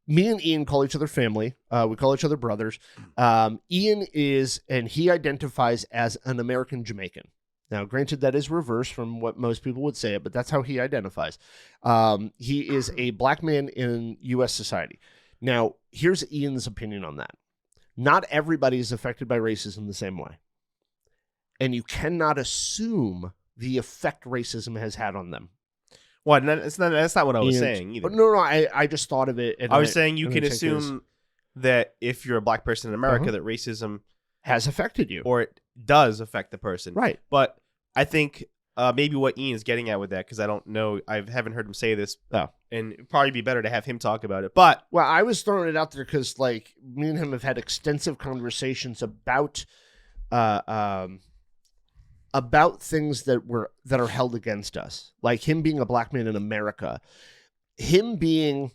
[SPEAKER 3] Me and Ian call each other family. We call each other brothers. Ian he identifies as an American Jamaican. Now, granted, that is reverse from what most people would say, but that's how he identifies. He is a black man in U.S. society. Now, here's Ian's opinion on that. Not everybody is affected by racism the same way. And you cannot assume the effect racism has had on them.
[SPEAKER 2] Well, that's not what I was saying either.
[SPEAKER 3] But no, I just thought of it.
[SPEAKER 2] I was saying you can assume that if you're a black person in America, that racism
[SPEAKER 3] has affected you.
[SPEAKER 2] Or it does affect the person.
[SPEAKER 3] Right.
[SPEAKER 2] But I think maybe what Ian's getting at with that, because I don't know, I haven't heard him say this, and it'd probably be better to have him talk about it. But
[SPEAKER 3] well, I was throwing it out there because, like, me and him have had extensive conversations about things that are held against us, like him being a black man in America, him being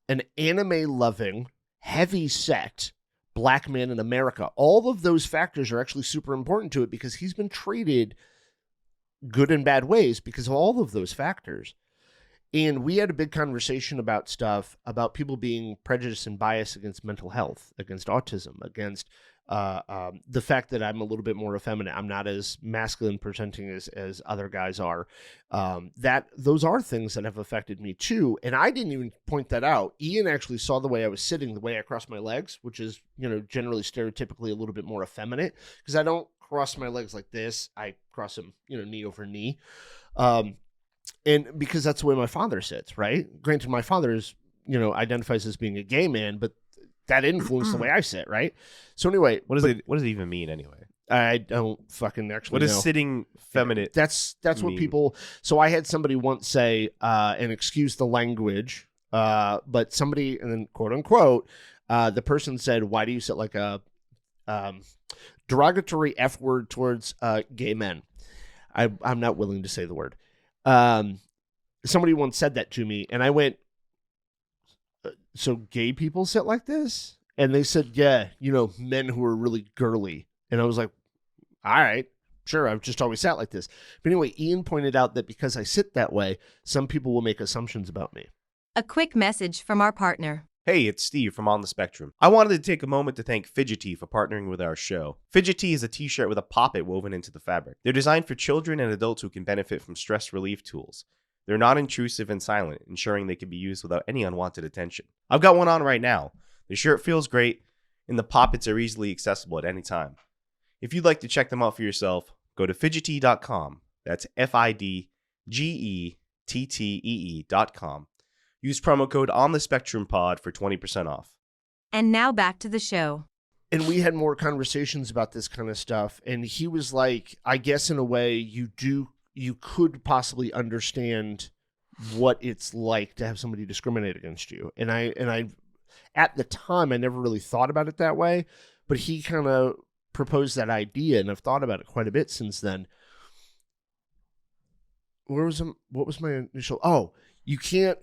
[SPEAKER 3] an anime-loving, heavy-set black man in America. All of those factors are actually super important to it because he's been treated good and bad ways because of all of those factors. And we had a big conversation about people being prejudiced and biased against mental health, against autism, against the fact that I'm a little bit more effeminate. I'm not as masculine presenting as other guys are. Those are things that have affected me too. And I didn't even point that out. Ian actually saw the way I was sitting, the way I crossed my legs, which is, generally stereotypically a little bit more effeminate because I don't cross my legs like this. I cross them, knee over knee. And because that's the way my father sits, right? Granted, my father is, identifies as being a gay man, but that influenced the way I sit, right? So anyway,
[SPEAKER 2] what does it even mean anyway?
[SPEAKER 3] I don't fucking actually
[SPEAKER 2] know. What
[SPEAKER 3] is
[SPEAKER 2] sitting feminine?
[SPEAKER 3] That's what people. So I had somebody once say, and excuse the language, but somebody, and then quote unquote, the person said, "Why do you sit like a derogatory F word towards gay men?" I'm not willing to say the word. Somebody once said that to me, and I went, "So gay people sit like this?" And they said, "Yeah, men who are really girly." And I was like, "All right, sure, I've just always sat like this." But anyway, Ian pointed out that because I sit that way, some people will make assumptions about me.
[SPEAKER 4] A quick message from our partner.
[SPEAKER 2] Hey, it's Steve from On the Spectrum. I wanted to take a moment to thank Fidgety for partnering with our show. Fidgety is a t-shirt with a poppet woven into the fabric. They're designed for children and adults who can benefit from stress relief tools. They're non-intrusive and silent, ensuring they can be used without any unwanted attention. I've got one on right now. The shirt feels great, and the poppets are easily accessible at any time. If you'd like to check them out for yourself, go to fidgety.com. That's FIDGETTEE.com. Use promo code onthespectrumpod for 20% off.
[SPEAKER 4] And now back to the show.
[SPEAKER 3] And we had more conversations about this kind of stuff, and he was like, I guess in a way you could possibly understand what it's like to have somebody discriminate against you. And I at the time I never really thought about it that way, but he kind of proposed that idea, and I've thought about it quite a bit since then. What was my initial? Oh, you can't.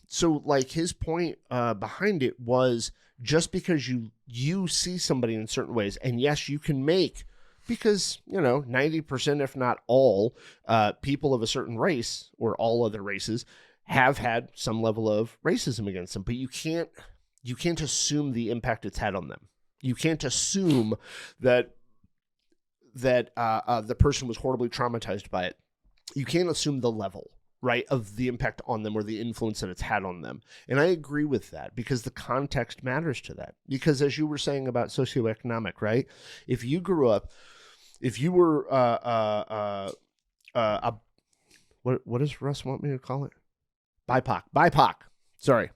[SPEAKER 3] So like his point behind it was just because you see somebody in certain ways, and yes, you can make, because 90%, if not all, people of a certain race or all other races have had some level of racism against them, but you can't assume the impact it's had on them. You can't assume that the person was horribly traumatized by it. You can't assume the level, right, of the impact on them or the influence that it's had on them. And I agree with that because the context matters to that. Because as you were saying about socioeconomic, right? If you grew up, if you were what does Russ want me to call it? BIPOC. Sorry.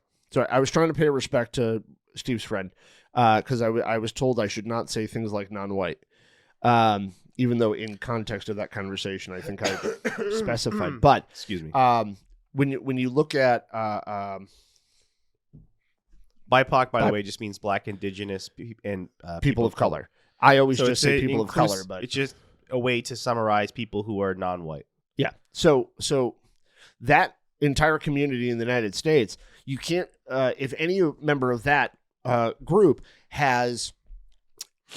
[SPEAKER 3] I was trying to pay respect to Steve's friend because I was told I should not say things like non-white. Even though in context of that conversation, I think I specified. But
[SPEAKER 2] excuse me.
[SPEAKER 3] when you look at
[SPEAKER 2] BIPOC, by the way, just means Black, Indigenous, and
[SPEAKER 3] people of color. I always
[SPEAKER 2] So
[SPEAKER 3] just say people of color, but
[SPEAKER 2] it's just a way to summarize people who are non-white.
[SPEAKER 3] yeah. So that entire community in the United States, you can't if any member of that group has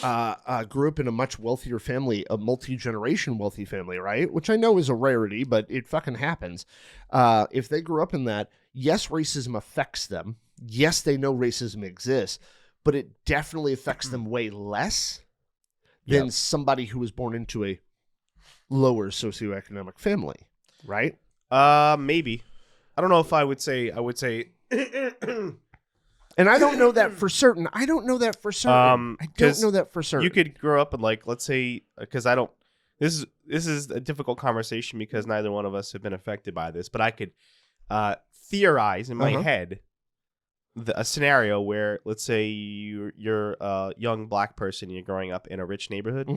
[SPEAKER 3] grew up in a much wealthier family, a multi-generation wealthy family, right? Which I know is a rarity, but it fucking happens. If they grew up in that, yes, racism affects them. Yes, they know racism exists, but it definitely affects them way less than somebody who was born into a lower socioeconomic family, right?
[SPEAKER 2] Maybe. I don't know if I would say.
[SPEAKER 3] And I don't know that for certain. I don't know that for certain.
[SPEAKER 2] You could grow up in, like, let's say, because I don't. This is a difficult conversation because neither one of us have been affected by this, but I could theorize in my head a scenario where, let's say, you're a young Black person, you're growing up in a rich neighborhood,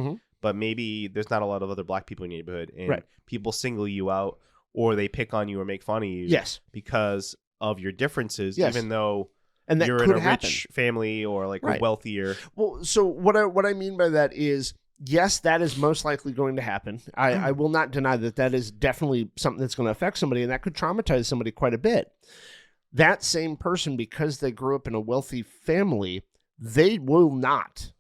[SPEAKER 2] but maybe there's not a lot of other Black people in your neighborhood, and people single you out, or they pick on you or make fun of you because of your differences, even though you're in a rich family or like a wealthier.
[SPEAKER 3] Well, so what I mean by that is, yes, that is most likely going to happen. I will not deny that is definitely something that's going to affect somebody, and that could traumatize somebody quite a bit. That same person, because they grew up in a wealthy family, they will not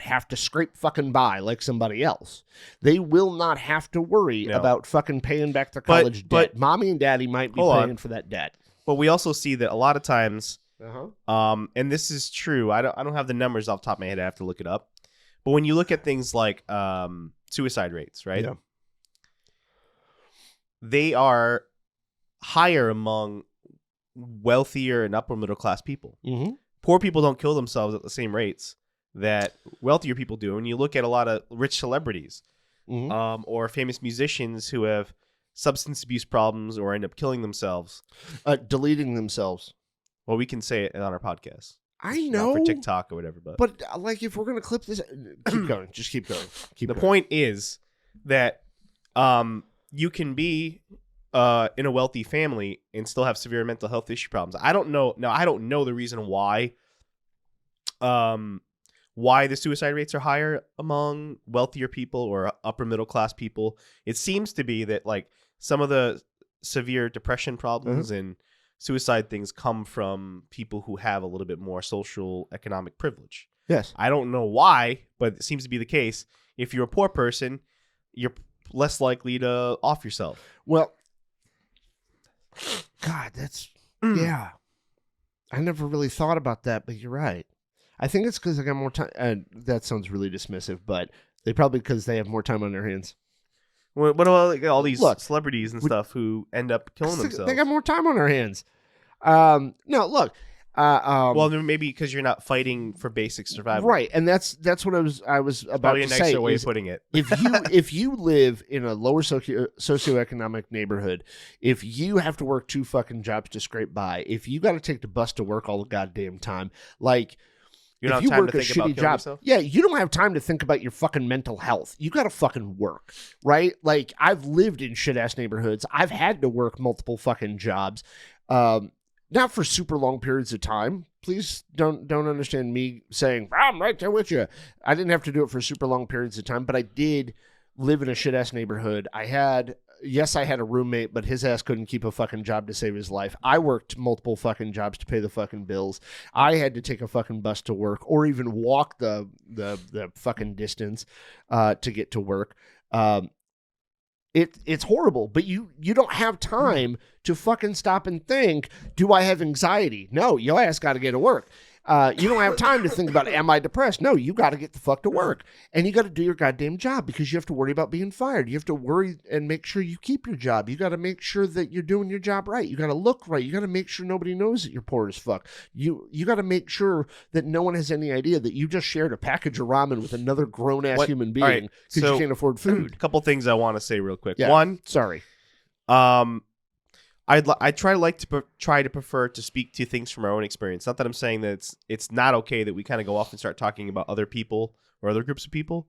[SPEAKER 3] have to scrape fucking by like somebody else. They will not have to worry about fucking paying back their college debt. But mommy and daddy might be paying for that debt.
[SPEAKER 2] But we also see that a lot of times, and this is true, I don't have the numbers off the top of my head, I have to look it up. But when you look at things like suicide rates, right? Yeah. They are higher among wealthier and upper middle class people. Poor people don't kill themselves at the same rates that wealthier people do. And you look at a lot of rich celebrities or famous musicians who have substance abuse problems or end up killing themselves.
[SPEAKER 3] Deleting themselves.
[SPEAKER 2] Well, we can say it on our podcast.
[SPEAKER 3] I know.
[SPEAKER 2] Not for TikTok or whatever. But
[SPEAKER 3] like, if we're going to clip this, keep going. Just keep going.
[SPEAKER 2] The point is that you can be in a wealthy family and still have severe mental health issue problems. I don't know. Now, I don't know the reason why the suicide rates are higher among wealthier people or upper middle class people. It seems to be that, like, some of the severe depression problems and suicide things come from people who have a little bit more social economic privilege.
[SPEAKER 3] Yes.
[SPEAKER 2] I don't know why, but it seems to be the case. If you're a poor person, you're less likely to off yourself.
[SPEAKER 3] Well, God, that's yeah. I never really thought about that, but you're right. I think it's because I got more time. That sounds really dismissive, but they probably because they have more time on their hands.
[SPEAKER 2] What about, like, all these celebrities and stuff who end up killing themselves?
[SPEAKER 3] They got more time on their hands. No, look.
[SPEAKER 2] Well, maybe because you're not fighting for basic survival,
[SPEAKER 3] right? And that's what I was about to say.
[SPEAKER 2] Probably a nicer way of putting it.
[SPEAKER 3] if you live in a lower socioeconomic neighborhood, if you have to work 2 fucking jobs to scrape by, if you got to take the bus to work all the goddamn time, like.
[SPEAKER 2] You don't
[SPEAKER 3] if
[SPEAKER 2] have
[SPEAKER 3] you
[SPEAKER 2] time
[SPEAKER 3] work
[SPEAKER 2] to
[SPEAKER 3] a
[SPEAKER 2] think about
[SPEAKER 3] shitty
[SPEAKER 2] killing
[SPEAKER 3] job,
[SPEAKER 2] yourself?
[SPEAKER 3] yeah, you don't have time to think about your fucking mental health. You got to fucking work, right? Like, I've lived in shit ass neighborhoods. I've had to work multiple fucking jobs, not for super long periods of time. Please don't understand me saying I'm right there with you. I didn't have to do it for super long periods of time, but I did live in a shit ass neighborhood. I had a roommate, but his ass couldn't keep a fucking job to save his life. I worked multiple fucking jobs to pay the fucking bills. I had to take a fucking bus to work or even walk the fucking distance to get to work. It's horrible, but you don't have time to fucking stop and think, do I have anxiety? No, your ass got to get to work. You don't have time to think about, am I depressed? No, you got to get the fuck to work. And you got to do your goddamn job because you have to worry about being fired. You have to worry and make sure you keep your job. You got to make sure that you're doing your job right. You got to look right. You got to make sure nobody knows that you're poor as fuck. You got to make sure that no one has any idea that you just shared a package of ramen with another grown-ass human being because you can't afford food.
[SPEAKER 2] A couple things I want to say real quick.
[SPEAKER 3] Yeah.
[SPEAKER 2] One,
[SPEAKER 3] sorry.
[SPEAKER 2] I try to prefer to speak to things from our own experience. Not that I'm saying that it's not okay that we kind of go off and start talking about other people or other groups of people.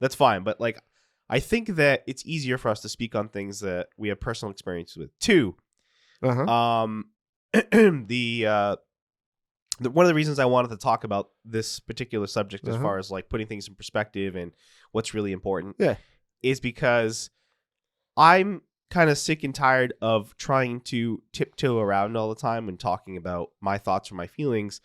[SPEAKER 2] That's fine, but, like, I think that it's easier for us to speak on things that we have personal experience with. 2, Um, the one of the reasons I wanted to talk about this particular subject, as far as like putting things in perspective and what's really important, is because I'm kind of sick and tired of trying to tiptoe around all the time when talking about my thoughts or my feelings.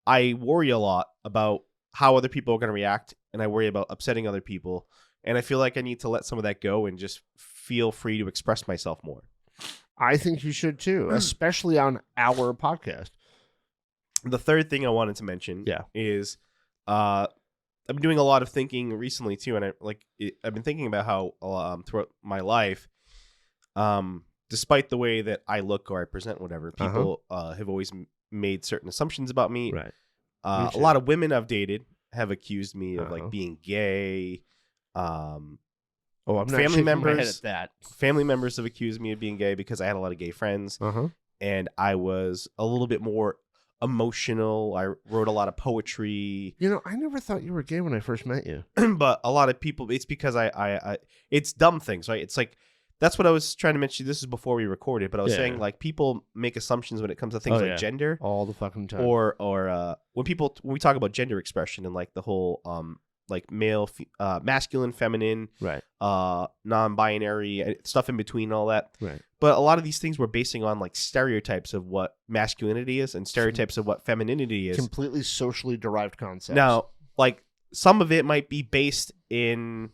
[SPEAKER 2] I worry a lot about how other people are going to react, and I worry about upsetting other people. And I feel like I need to let some of that go and just feel free to express myself more.
[SPEAKER 3] I think you should too, especially on our podcast.
[SPEAKER 2] The third thing I wanted to mention is I've been doing a lot of thinking recently too, and I've been thinking about how throughout my life, despite the way that I look or I present, whatever, people have always made certain assumptions about me.
[SPEAKER 3] Right.
[SPEAKER 2] A lot of women I've dated have accused me of like being gay.
[SPEAKER 3] I'm not
[SPEAKER 2] family
[SPEAKER 3] shaking
[SPEAKER 2] members
[SPEAKER 3] my head at that.
[SPEAKER 2] Family members have accused me of being gay because I had a lot of gay friends, and I was a little bit more emotional. I wrote a lot of poetry.
[SPEAKER 3] You know, I never thought you were gay when I first met you.
[SPEAKER 2] But a lot of people, it's because I it's dumb things, right? It's like, that's what I was trying to mention. This is before we recorded, but I was saying like people make assumptions when it comes to things like gender
[SPEAKER 3] all the fucking time,
[SPEAKER 2] or when we talk about gender expression and like the whole like male, masculine, feminine,
[SPEAKER 3] right,
[SPEAKER 2] non-binary stuff in between, all that,
[SPEAKER 3] right.
[SPEAKER 2] But a lot of these things we're basing on like stereotypes of what masculinity is and stereotypes of what femininity is.
[SPEAKER 3] Completely socially derived concepts.
[SPEAKER 2] Now, like some of it might be based in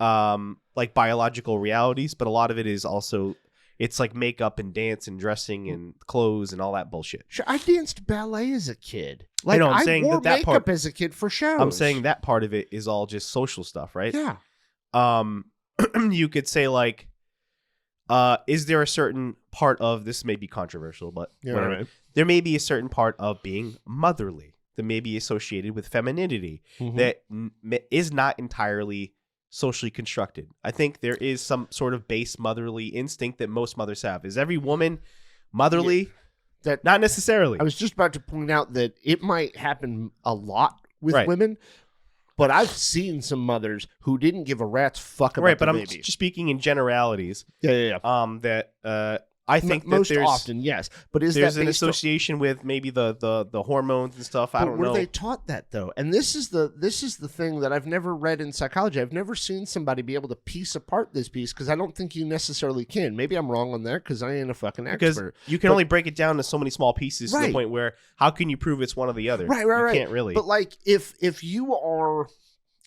[SPEAKER 2] like biological realities, but a lot of it is also, it's like makeup and dance and dressing and clothes and all that bullshit.
[SPEAKER 3] Sure, I danced ballet as a kid. Like,
[SPEAKER 2] I know, I'm
[SPEAKER 3] I
[SPEAKER 2] saying
[SPEAKER 3] wore
[SPEAKER 2] that
[SPEAKER 3] makeup
[SPEAKER 2] part,
[SPEAKER 3] as a kid for shows.
[SPEAKER 2] I'm saying that part of it is all just social stuff, right?
[SPEAKER 3] Yeah.
[SPEAKER 2] You could say like, is there a certain part of, this may be controversial, but whatever.
[SPEAKER 3] Right.
[SPEAKER 2] There may be a certain part of being motherly that may be associated with femininity that is not entirely socially constructed. I think there is some sort of base motherly instinct that most mothers have. Is every woman motherly?
[SPEAKER 3] That
[SPEAKER 2] not necessarily.
[SPEAKER 3] I was just about to point out that it might happen a lot with women, but I've seen some mothers who didn't give a rat's fuck about
[SPEAKER 2] but
[SPEAKER 3] the
[SPEAKER 2] I'm
[SPEAKER 3] baby.
[SPEAKER 2] just speaking in generalities.
[SPEAKER 3] Yeah.
[SPEAKER 2] That I think that
[SPEAKER 3] most
[SPEAKER 2] there's
[SPEAKER 3] often, yes, but
[SPEAKER 2] there's an association with maybe the hormones and stuff. I don't know.
[SPEAKER 3] Were they taught that though? And this is the thing that I've never read in psychology. I've never seen somebody be able to piece apart this piece, because I don't think you necessarily can. Maybe I'm wrong on that because I ain't a fucking expert.
[SPEAKER 2] Because you can only break it down to so many small pieces to the point where how can you prove it's one or the other?
[SPEAKER 3] Right.
[SPEAKER 2] You can't really.
[SPEAKER 3] But like if you are,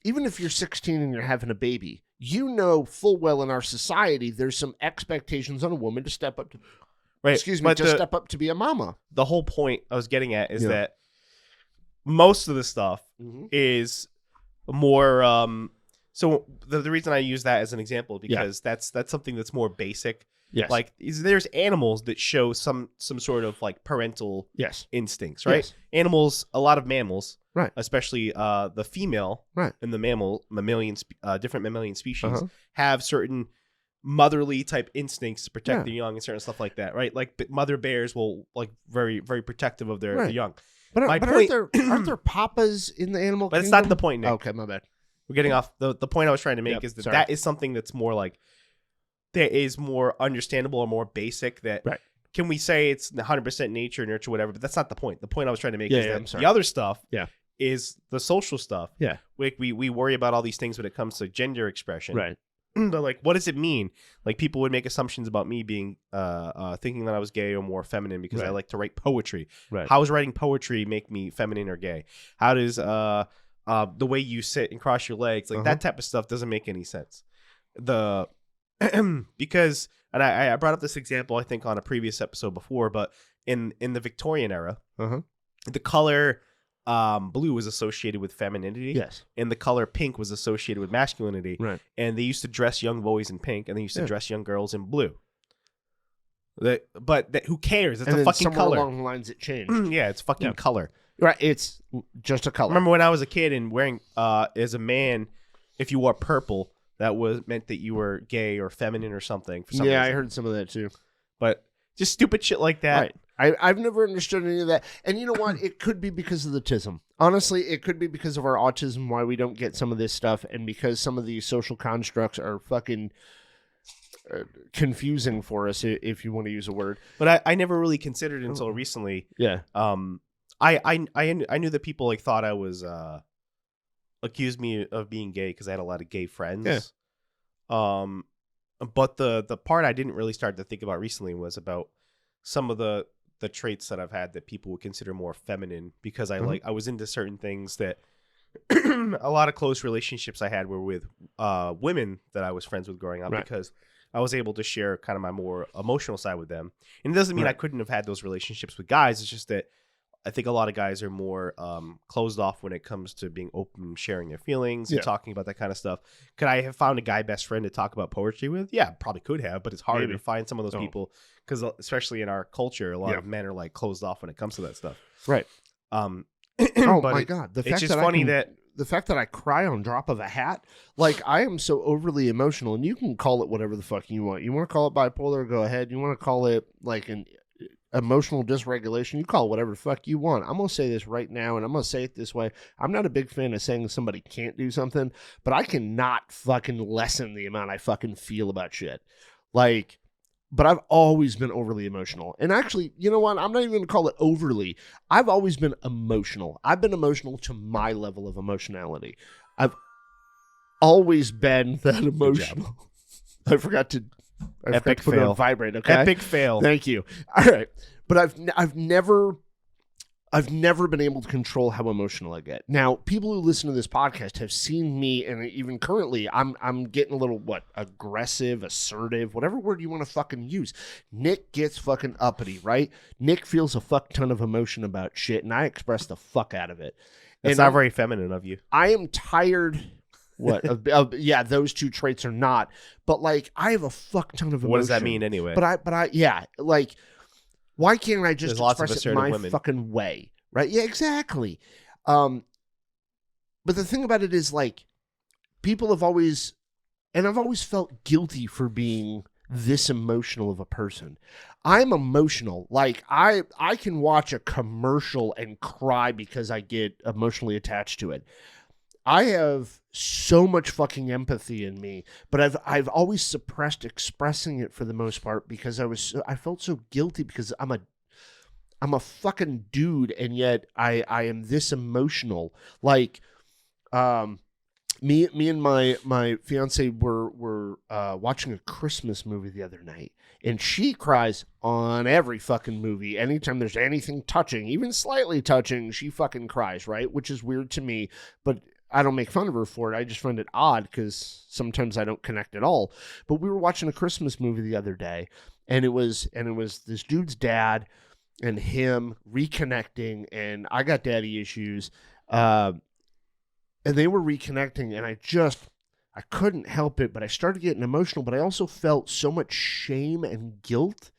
[SPEAKER 3] even if you're 16 and you're having a baby, you know full well in our society there's some expectations on a woman to step up to.
[SPEAKER 2] Right.
[SPEAKER 3] Excuse me, to step up to be a mama.
[SPEAKER 2] The whole point I was getting at is that most of the stuff is more. So the reason I use that as an example because that's something that's more basic.
[SPEAKER 3] Yes.
[SPEAKER 2] Like there's animals that show some sort of like parental instincts, right?
[SPEAKER 3] Yes.
[SPEAKER 2] Animals, a lot of mammals,
[SPEAKER 3] right,
[SPEAKER 2] especially the female,
[SPEAKER 3] right,
[SPEAKER 2] and the different mammalian species have certain motherly type instincts to protect their young and certain stuff like that, right? Like mother bears will like very, very protective of their young.
[SPEAKER 3] But aren't there papas in the animal
[SPEAKER 2] But
[SPEAKER 3] kingdom?
[SPEAKER 2] it's not the point, Nick.
[SPEAKER 3] Okay, my bad.
[SPEAKER 2] We're getting off. The point I was trying to make is that is something that's more like, that is more understandable or more basic. That can we say it's 100% nature, nurture, whatever, but that's not the point. The point I was trying to make is that the other stuff is the social stuff.
[SPEAKER 3] Yeah.
[SPEAKER 2] Like we worry about all these things when it comes to gender expression.
[SPEAKER 3] Right.
[SPEAKER 2] But like, what does it mean? Like people would make assumptions about me being thinking that I was gay or more feminine because I like to write poetry.
[SPEAKER 3] Right.
[SPEAKER 2] How does writing poetry make me feminine or gay? How does the way you sit and cross your legs, like that type of stuff doesn't make any sense. Because, and I brought up this example I think on a previous episode before, but in the Victorian era, the color blue was associated with femininity.
[SPEAKER 3] Yes.
[SPEAKER 2] And the color pink was associated with masculinity.
[SPEAKER 3] Right.
[SPEAKER 2] And they used to dress young boys in pink, and they used to dress young girls in blue. But who cares? It's a fucking color.
[SPEAKER 3] Along the lines it changed.
[SPEAKER 2] Yeah, it's fucking color.
[SPEAKER 3] Right. It's just a color.
[SPEAKER 2] Remember when I was a kid and wearing, as a man, if you wore purple, that meant that you were gay or feminine or something. For some reason.
[SPEAKER 3] I heard some of that too.
[SPEAKER 2] But just stupid shit like that.
[SPEAKER 3] Right. I've never understood any of that. And you know what? It could be because of the tism. Honestly, it could be because of our autism why we don't get some of this stuff, and because some of these social constructs are fucking confusing for us, if you want to use a word.
[SPEAKER 2] But I never really considered it until recently.
[SPEAKER 3] Yeah.
[SPEAKER 2] I knew that people like thought I was accused me of being gay because I had a lot of gay friends.
[SPEAKER 3] Yeah.
[SPEAKER 2] But the part I didn't really start to think about recently was about some of the traits that I've had that people would consider more feminine, because I was into certain things that a lot of close relationships I had were with women that I was friends with growing up, because I was able to share kind of my more emotional side with them. And it doesn't mean I couldn't have had those relationships with guys. It's just that I think a lot of guys are more closed off when it comes to being open and sharing their feelings and talking about that kind of stuff. Could I have found a guy best friend to talk about poetry with? Yeah, probably could have, but it's harder to find some of those people, because especially in our culture, a lot of men are like closed off when it comes to that stuff.
[SPEAKER 3] Right.
[SPEAKER 2] Oh
[SPEAKER 3] my God.
[SPEAKER 2] It's just funny that
[SPEAKER 3] the fact that I cry on drop of a hat, like I am so overly emotional, and you can call it whatever the fuck you want. You want to call it bipolar, go ahead. You want to call it like an emotional dysregulation, you call it whatever the fuck you want. I'm going to say this right now, and I'm going to say it this way. I'm not a big fan of saying somebody can't do something, but I cannot fucking lessen the amount I fucking feel about shit. Like, but I've always been overly emotional. And actually, you know what? I'm not even going to call it overly. I've always been emotional. I've been emotional to my level of emotionality. I've always been that emotional. I forgot to put it on vibrate. Okay,
[SPEAKER 2] epic fail.
[SPEAKER 3] Thank you. All right, but I've never been able to control how emotional I get. Now, people who listen to this podcast have seen me, and even currently, I'm getting a little aggressive, assertive, whatever word you want to fucking use. Nick gets fucking uppity, right? Nick feels a fuck ton of emotion about shit, and I express the fuck out of it.
[SPEAKER 2] It's not very feminine of you.
[SPEAKER 3] I am tired. Yeah, those two traits are not. But like, I have a fuck ton of emotion.
[SPEAKER 2] What does that mean anyway?
[SPEAKER 3] But I, yeah, like, why can't I just express it my
[SPEAKER 2] women.
[SPEAKER 3] fucking way? Right? Yeah, exactly. But the thing about it is, like, people have always, and I've always felt guilty for being this emotional of a person. I'm emotional. Like, I can watch a commercial and cry because I get emotionally attached to it. I have so much fucking empathy in me, but I've always suppressed expressing it for the most part, because I felt so guilty, because I'm a fucking dude, and yet I am this emotional. Like, me and my fiance were watching a Christmas movie the other night, and she cries on every fucking movie. Anytime there's anything touching, even slightly touching, she fucking cries, right? Which is weird to me, but I don't make fun of her for it. I just find it odd, because sometimes I don't connect at all. But we were watching a Christmas movie the other day, and it was this dude's dad and him reconnecting, and I got daddy issues, and they were reconnecting, and I couldn't help it, but I started getting emotional, but I also felt so much shame and guilt.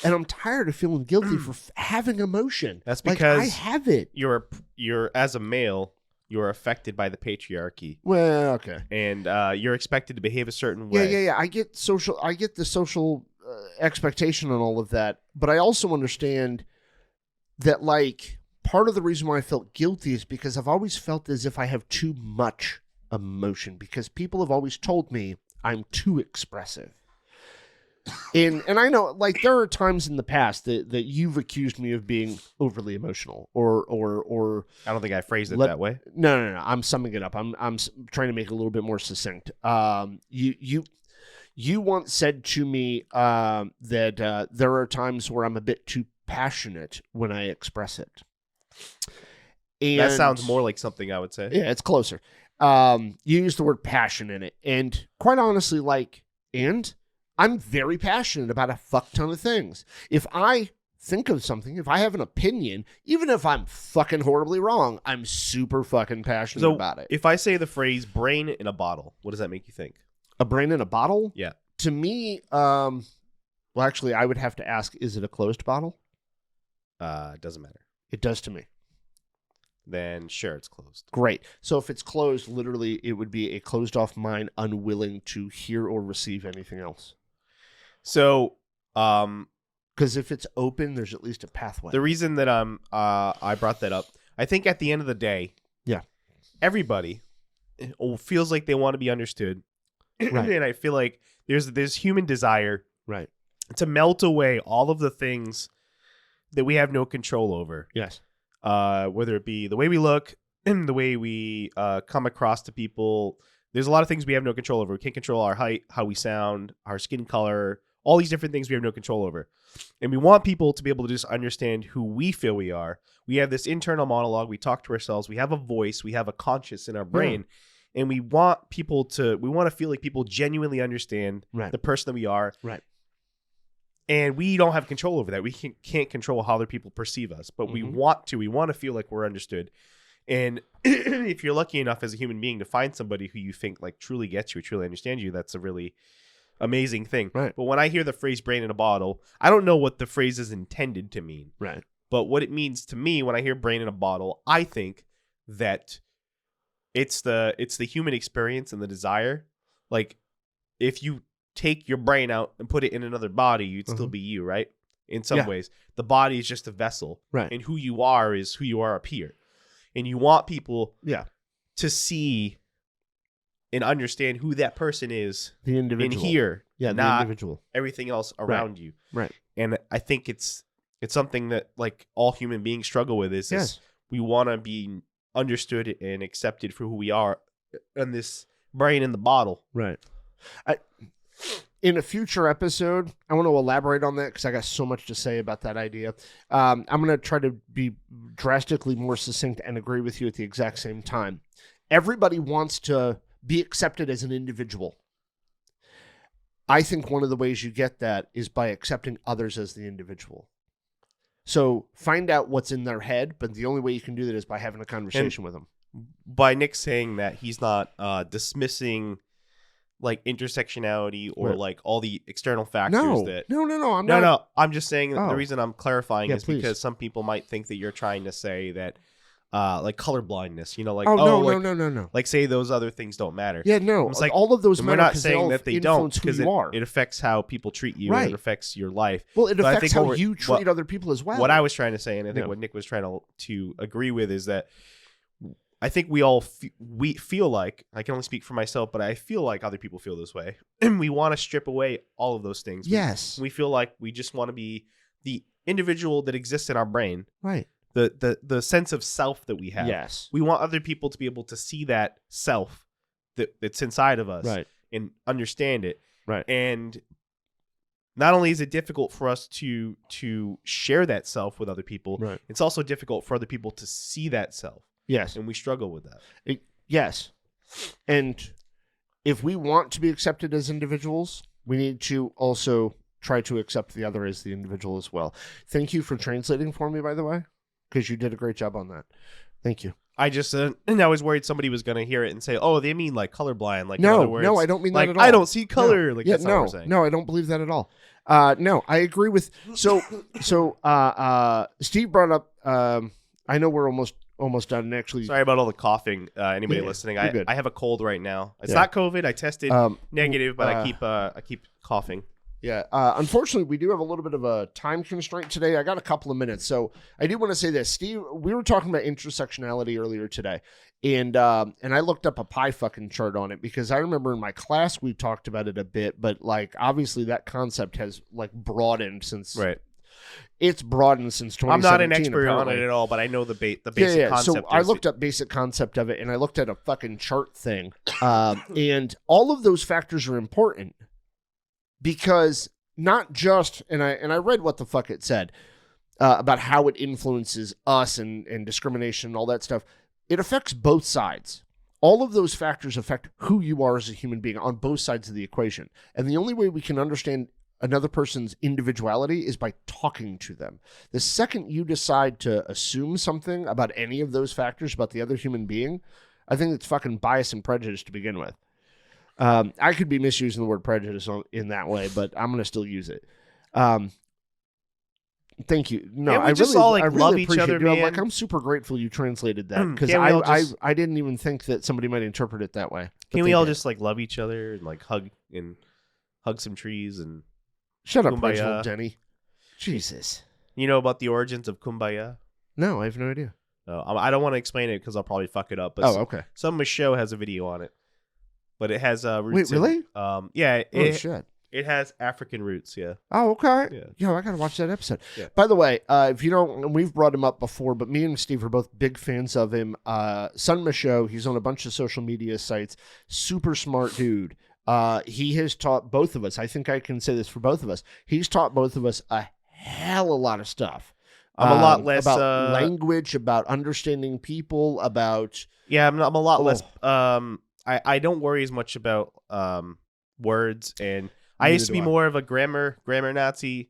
[SPEAKER 3] And I'm tired of feeling guilty for having emotion.
[SPEAKER 2] That's because
[SPEAKER 3] I have it.
[SPEAKER 2] You're as a male, you're affected by the patriarchy.
[SPEAKER 3] Well, okay.
[SPEAKER 2] And you're expected to behave a certain way.
[SPEAKER 3] Yeah. I get the social expectation and all of that, but I also understand that, like, part of the reason why I felt guilty is because I've always felt as if I have too much emotion, because people have always told me I'm too expressive. And I know, like, there are times in the past that you've accused me of being overly emotional, or
[SPEAKER 2] I don't think I phrased it that way.
[SPEAKER 3] No. I'm summing it up. I'm trying to make it a little bit more succinct. You once said to me that there are times where I'm a bit too passionate when I express it. And
[SPEAKER 2] that sounds more like something I would say.
[SPEAKER 3] Yeah, it's closer. You used the word passion in it, and quite honestly, I'm very passionate about a fuck ton of things. If I think of something, if I have an opinion, even if I'm fucking horribly wrong, I'm super fucking passionate about it.
[SPEAKER 2] If I say the phrase brain in a bottle, what does that make you think?
[SPEAKER 3] A brain in a bottle?
[SPEAKER 2] Yeah.
[SPEAKER 3] To me, well, actually, I would have to ask, is it a closed bottle?
[SPEAKER 2] It doesn't matter.
[SPEAKER 3] It does to me.
[SPEAKER 2] Then sure, it's closed.
[SPEAKER 3] Great. So if it's closed, literally, it would be a closed off mind, unwilling to hear or receive anything else.
[SPEAKER 2] So,
[SPEAKER 3] because if it's open, there's at least a pathway.
[SPEAKER 2] The reason that I brought that up, I think at the end of the day,
[SPEAKER 3] yeah,
[SPEAKER 2] everybody feels like they want to be understood,
[SPEAKER 3] Right.
[SPEAKER 2] And I feel like there's human desire
[SPEAKER 3] Right.
[SPEAKER 2] to melt away all of the things that we have no control over.
[SPEAKER 3] Yes.
[SPEAKER 2] Whether it be the way we look, the way we come across to people. There's a lot of things we have no control over. We can't control our height, how we sound, our skin color, all these different things we have no control over. And we want people to be able to just understand who we feel we are. We have this internal monologue. We talk to ourselves. We have a voice. We have a conscience in our brain. And we want to feel like people genuinely understand the person that we are.
[SPEAKER 3] Right.
[SPEAKER 2] And we don't have control over that. We can't control how other people perceive us, but we want to. We want to feel like we're understood. And if you're lucky enough as a human being to find somebody who you think like truly gets you, truly understands you, that's a really amazing thing.
[SPEAKER 3] Right.
[SPEAKER 2] But when I hear the phrase brain in a bottle, I don't know what the phrase is intended to mean.
[SPEAKER 3] Right.
[SPEAKER 2] But what it means to me when I hear brain in a bottle, I think that it's the human experience and the desire. Like if you take your brain out and put it in another body, you'd still be you, right? In some ways. The body is just a vessel.
[SPEAKER 3] Right.
[SPEAKER 2] And who you are is who you are up here. And you want people to see and understand who that person is
[SPEAKER 3] the individual
[SPEAKER 2] in here,
[SPEAKER 3] the
[SPEAKER 2] not
[SPEAKER 3] individual.
[SPEAKER 2] Everything else around you.
[SPEAKER 3] Right.
[SPEAKER 2] And I think it's something that like all human beings struggle with is we want to be understood and accepted for who we are, and this brain in the bottle.
[SPEAKER 3] Right. In a future episode, I want to elaborate on that because I got so much to say about that idea. I'm going to try to be drastically more succinct and agree with you at the exact same time. Everybody wants to be accepted as an individual. I think one of the ways you get that is by accepting others as the individual. So find out what's in their head, but the only way you can do that is by having a conversation with them.
[SPEAKER 2] By Nick saying that, he's not dismissing like intersectionality or like all the external factors that I'm just saying that the reason I'm clarifying is because some people might think that you're trying to say that like colorblindness, like
[SPEAKER 3] no.
[SPEAKER 2] Like say those other things don't matter.
[SPEAKER 3] Yeah, no.
[SPEAKER 2] It's like
[SPEAKER 3] all of those matter.
[SPEAKER 2] We're not saying that they don't
[SPEAKER 3] because
[SPEAKER 2] it affects how people treat you.
[SPEAKER 3] Right.
[SPEAKER 2] It affects your life.
[SPEAKER 3] Well, it
[SPEAKER 2] But I
[SPEAKER 3] affects
[SPEAKER 2] think
[SPEAKER 3] how you treat other people as well.
[SPEAKER 2] What I was trying to say, and I think what Nick was trying to agree with, is that I think we all we feel like, I can only speak for myself, but I feel like other people feel this way. And we want to strip away all of those things.
[SPEAKER 3] Yes.
[SPEAKER 2] We feel like we just want to be the individual that exists in our brain.
[SPEAKER 3] Right.
[SPEAKER 2] The sense of self that we have.
[SPEAKER 3] Yes.
[SPEAKER 2] We want other people to be able to see that self that's inside of us.
[SPEAKER 3] Right.
[SPEAKER 2] And understand it.
[SPEAKER 3] Right.
[SPEAKER 2] And not only is it difficult for us to share that self with other people,
[SPEAKER 3] right.
[SPEAKER 2] It's also difficult for other people to see that self.
[SPEAKER 3] Yes.
[SPEAKER 2] And we struggle with that.
[SPEAKER 3] Yes. And if we want to be accepted as individuals, we need to also try to accept the other as the individual as well. Thank you for translating for me, by the way, because you did a great job on that. Thank you.
[SPEAKER 2] I just, and I was worried somebody was going to hear it and say, oh, they mean like colorblind. Like,
[SPEAKER 3] no,
[SPEAKER 2] in other words,
[SPEAKER 3] no, I don't mean
[SPEAKER 2] like,
[SPEAKER 3] that at all.
[SPEAKER 2] I don't see color.
[SPEAKER 3] No.
[SPEAKER 2] Like,
[SPEAKER 3] yeah,
[SPEAKER 2] that's not what we're saying.
[SPEAKER 3] No, I don't believe that at all. No, I agree with, so Steve brought up, I know we're almost done. And actually,
[SPEAKER 2] sorry about all the coughing. Anybody listening? I have a cold right now. It's not COVID. I tested negative, but I keep coughing.
[SPEAKER 3] Yeah. Unfortunately, we do have a little bit of a time constraint today. I got a couple of minutes, so I do want to say this, Steve. We were talking about intersectionality earlier today, and I looked up a pie fucking chart on it because I remember in my class we talked about it a bit, but like obviously that concept has like broadened since
[SPEAKER 2] right.
[SPEAKER 3] It's broadened since 2017.
[SPEAKER 2] I'm not an expert
[SPEAKER 3] apparently.
[SPEAKER 2] on it at all, but I know the basic concept.
[SPEAKER 3] So I looked up basic concept of it, and I looked at a fucking chart thing, and all of those factors are important because not just and I read what the fuck it said about how it influences us and discrimination and all that stuff. It affects both sides. All of those factors affect who you are as a human being on both sides of the equation, and the only way we can understand another person's individuality is by talking to them. The second you decide to assume something about any of those factors about the other human being, I think it's fucking bias and prejudice to begin with. I could be misusing the word prejudice in that way, but I'm going to still use it. Thank you. No,
[SPEAKER 2] Can't we
[SPEAKER 3] I
[SPEAKER 2] just
[SPEAKER 3] really,
[SPEAKER 2] all, like,
[SPEAKER 3] I really
[SPEAKER 2] love each
[SPEAKER 3] appreciate
[SPEAKER 2] other,
[SPEAKER 3] it.
[SPEAKER 2] man?
[SPEAKER 3] I'm super grateful you translated that because
[SPEAKER 2] Can't we all just-
[SPEAKER 3] I didn't even think that somebody might interpret it that way. but
[SPEAKER 2] Can we
[SPEAKER 3] they
[SPEAKER 2] all
[SPEAKER 3] did.
[SPEAKER 2] just like love each other and like hug some trees and
[SPEAKER 3] shut up,
[SPEAKER 2] Kumbaya.
[SPEAKER 3] Reginald Denny? Jesus.
[SPEAKER 2] you know about the origins of Kumbaya?
[SPEAKER 3] No, I have no idea.
[SPEAKER 2] I don't want to explain it because I'll probably fuck it up. But
[SPEAKER 3] Oh, okay.
[SPEAKER 2] some show has a video on it. but it has
[SPEAKER 3] Wait,
[SPEAKER 2] roots.
[SPEAKER 3] really?
[SPEAKER 2] Yeah,
[SPEAKER 3] Holy shit.
[SPEAKER 2] it has African roots. Yeah.
[SPEAKER 3] Oh, okay.
[SPEAKER 2] Yeah.
[SPEAKER 3] Yo, I gotta watch that episode.
[SPEAKER 2] Yeah.
[SPEAKER 3] By the way, if you don't, and we've brought him up before, but me and Steve are both big fans of him. Son Michaud, he's on a bunch of social media sites. Super smart dude. He has taught both of us. I think I can say this for both of us. He's taught both of us a hell of a lot of stuff.
[SPEAKER 2] I'm a lot less
[SPEAKER 3] about language, about understanding people, about
[SPEAKER 2] I'm a lot less. I don't worry as much about words, and I used to be more of a grammar Nazi.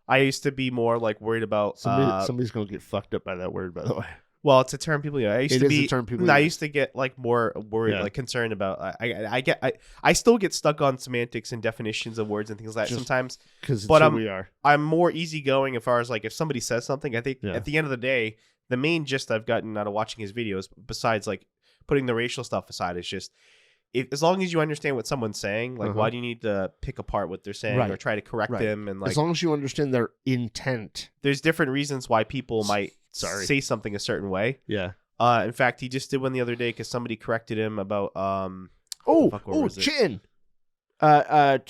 [SPEAKER 2] I used to be more like worried about
[SPEAKER 3] somebody's gonna get fucked up by that word, by the way.
[SPEAKER 2] Well, it's a term people use. I used to be.
[SPEAKER 3] A term people
[SPEAKER 2] I
[SPEAKER 3] use.
[SPEAKER 2] used to get like more worried, like concerned about. I still get stuck on semantics and definitions of words and things like that sometimes.
[SPEAKER 3] Because we are.
[SPEAKER 2] I'm more easygoing as far as like if somebody says something. I think at the end of the day, the main gist I've gotten out of watching his videos, besides like putting the racial stuff aside, is just as long as you understand what someone's saying, like why do you need to pick apart what they're saying or try to correct them? And like
[SPEAKER 3] as long as you understand their intent,
[SPEAKER 2] there's different reasons why people might say something a certain way.
[SPEAKER 3] Yeah.
[SPEAKER 2] In fact, he just did one the other day because somebody corrected him about
[SPEAKER 3] chin. I'm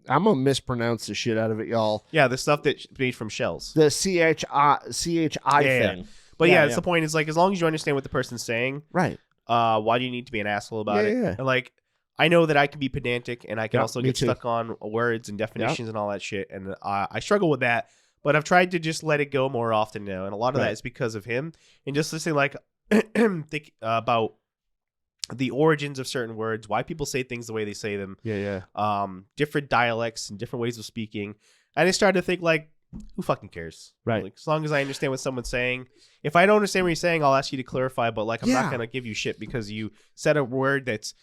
[SPEAKER 3] gonna mispronounce the shit out of it, y'all.
[SPEAKER 2] Yeah, the stuff that's made from shells.
[SPEAKER 3] The CHI thing.
[SPEAKER 2] Yeah. But that's the point. Is like as long as you understand what the person's saying,
[SPEAKER 3] right?
[SPEAKER 2] Why do you need to be an asshole about it?
[SPEAKER 3] Yeah.
[SPEAKER 2] And like, I know that I can be pedantic and I can also get
[SPEAKER 3] too.
[SPEAKER 2] stuck on words and definitions and all that shit, and I struggle with that. But I've tried to just let it go more often now, and a lot of that is because of him. And just listening, like, think about the origins of certain words, why people say things the way they say them. Different dialects and different ways of speaking. And I started to think, like, who fucking cares?
[SPEAKER 3] Right.
[SPEAKER 2] Like, as long as I understand what someone's saying. If I don't understand what you're saying, I'll ask you to clarify. But like, I'm not gonna give you shit because you said a word that's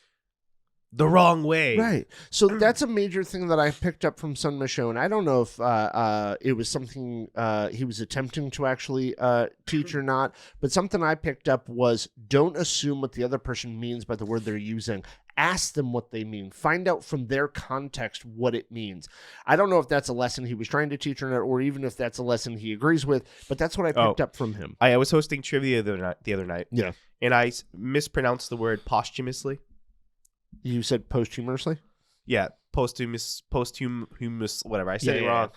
[SPEAKER 2] the wrong way.
[SPEAKER 3] Right. So that's a major thing that I picked up from Son Michaud, and I don't know if it was something he was attempting to actually teach or not, but something I picked up was don't assume what the other person means by the word they're using. Ask them what they mean. Find out from their context what it means. I don't know if that's a lesson he was trying to teach or not, or even if that's a lesson he agrees with, but that's what I picked up from him.
[SPEAKER 2] I was hosting trivia the other night.
[SPEAKER 3] Yeah.
[SPEAKER 2] And I mispronounced the word posthumously.
[SPEAKER 3] You said posthumously?
[SPEAKER 2] Yeah, posthumous, whatever. I said it wrong.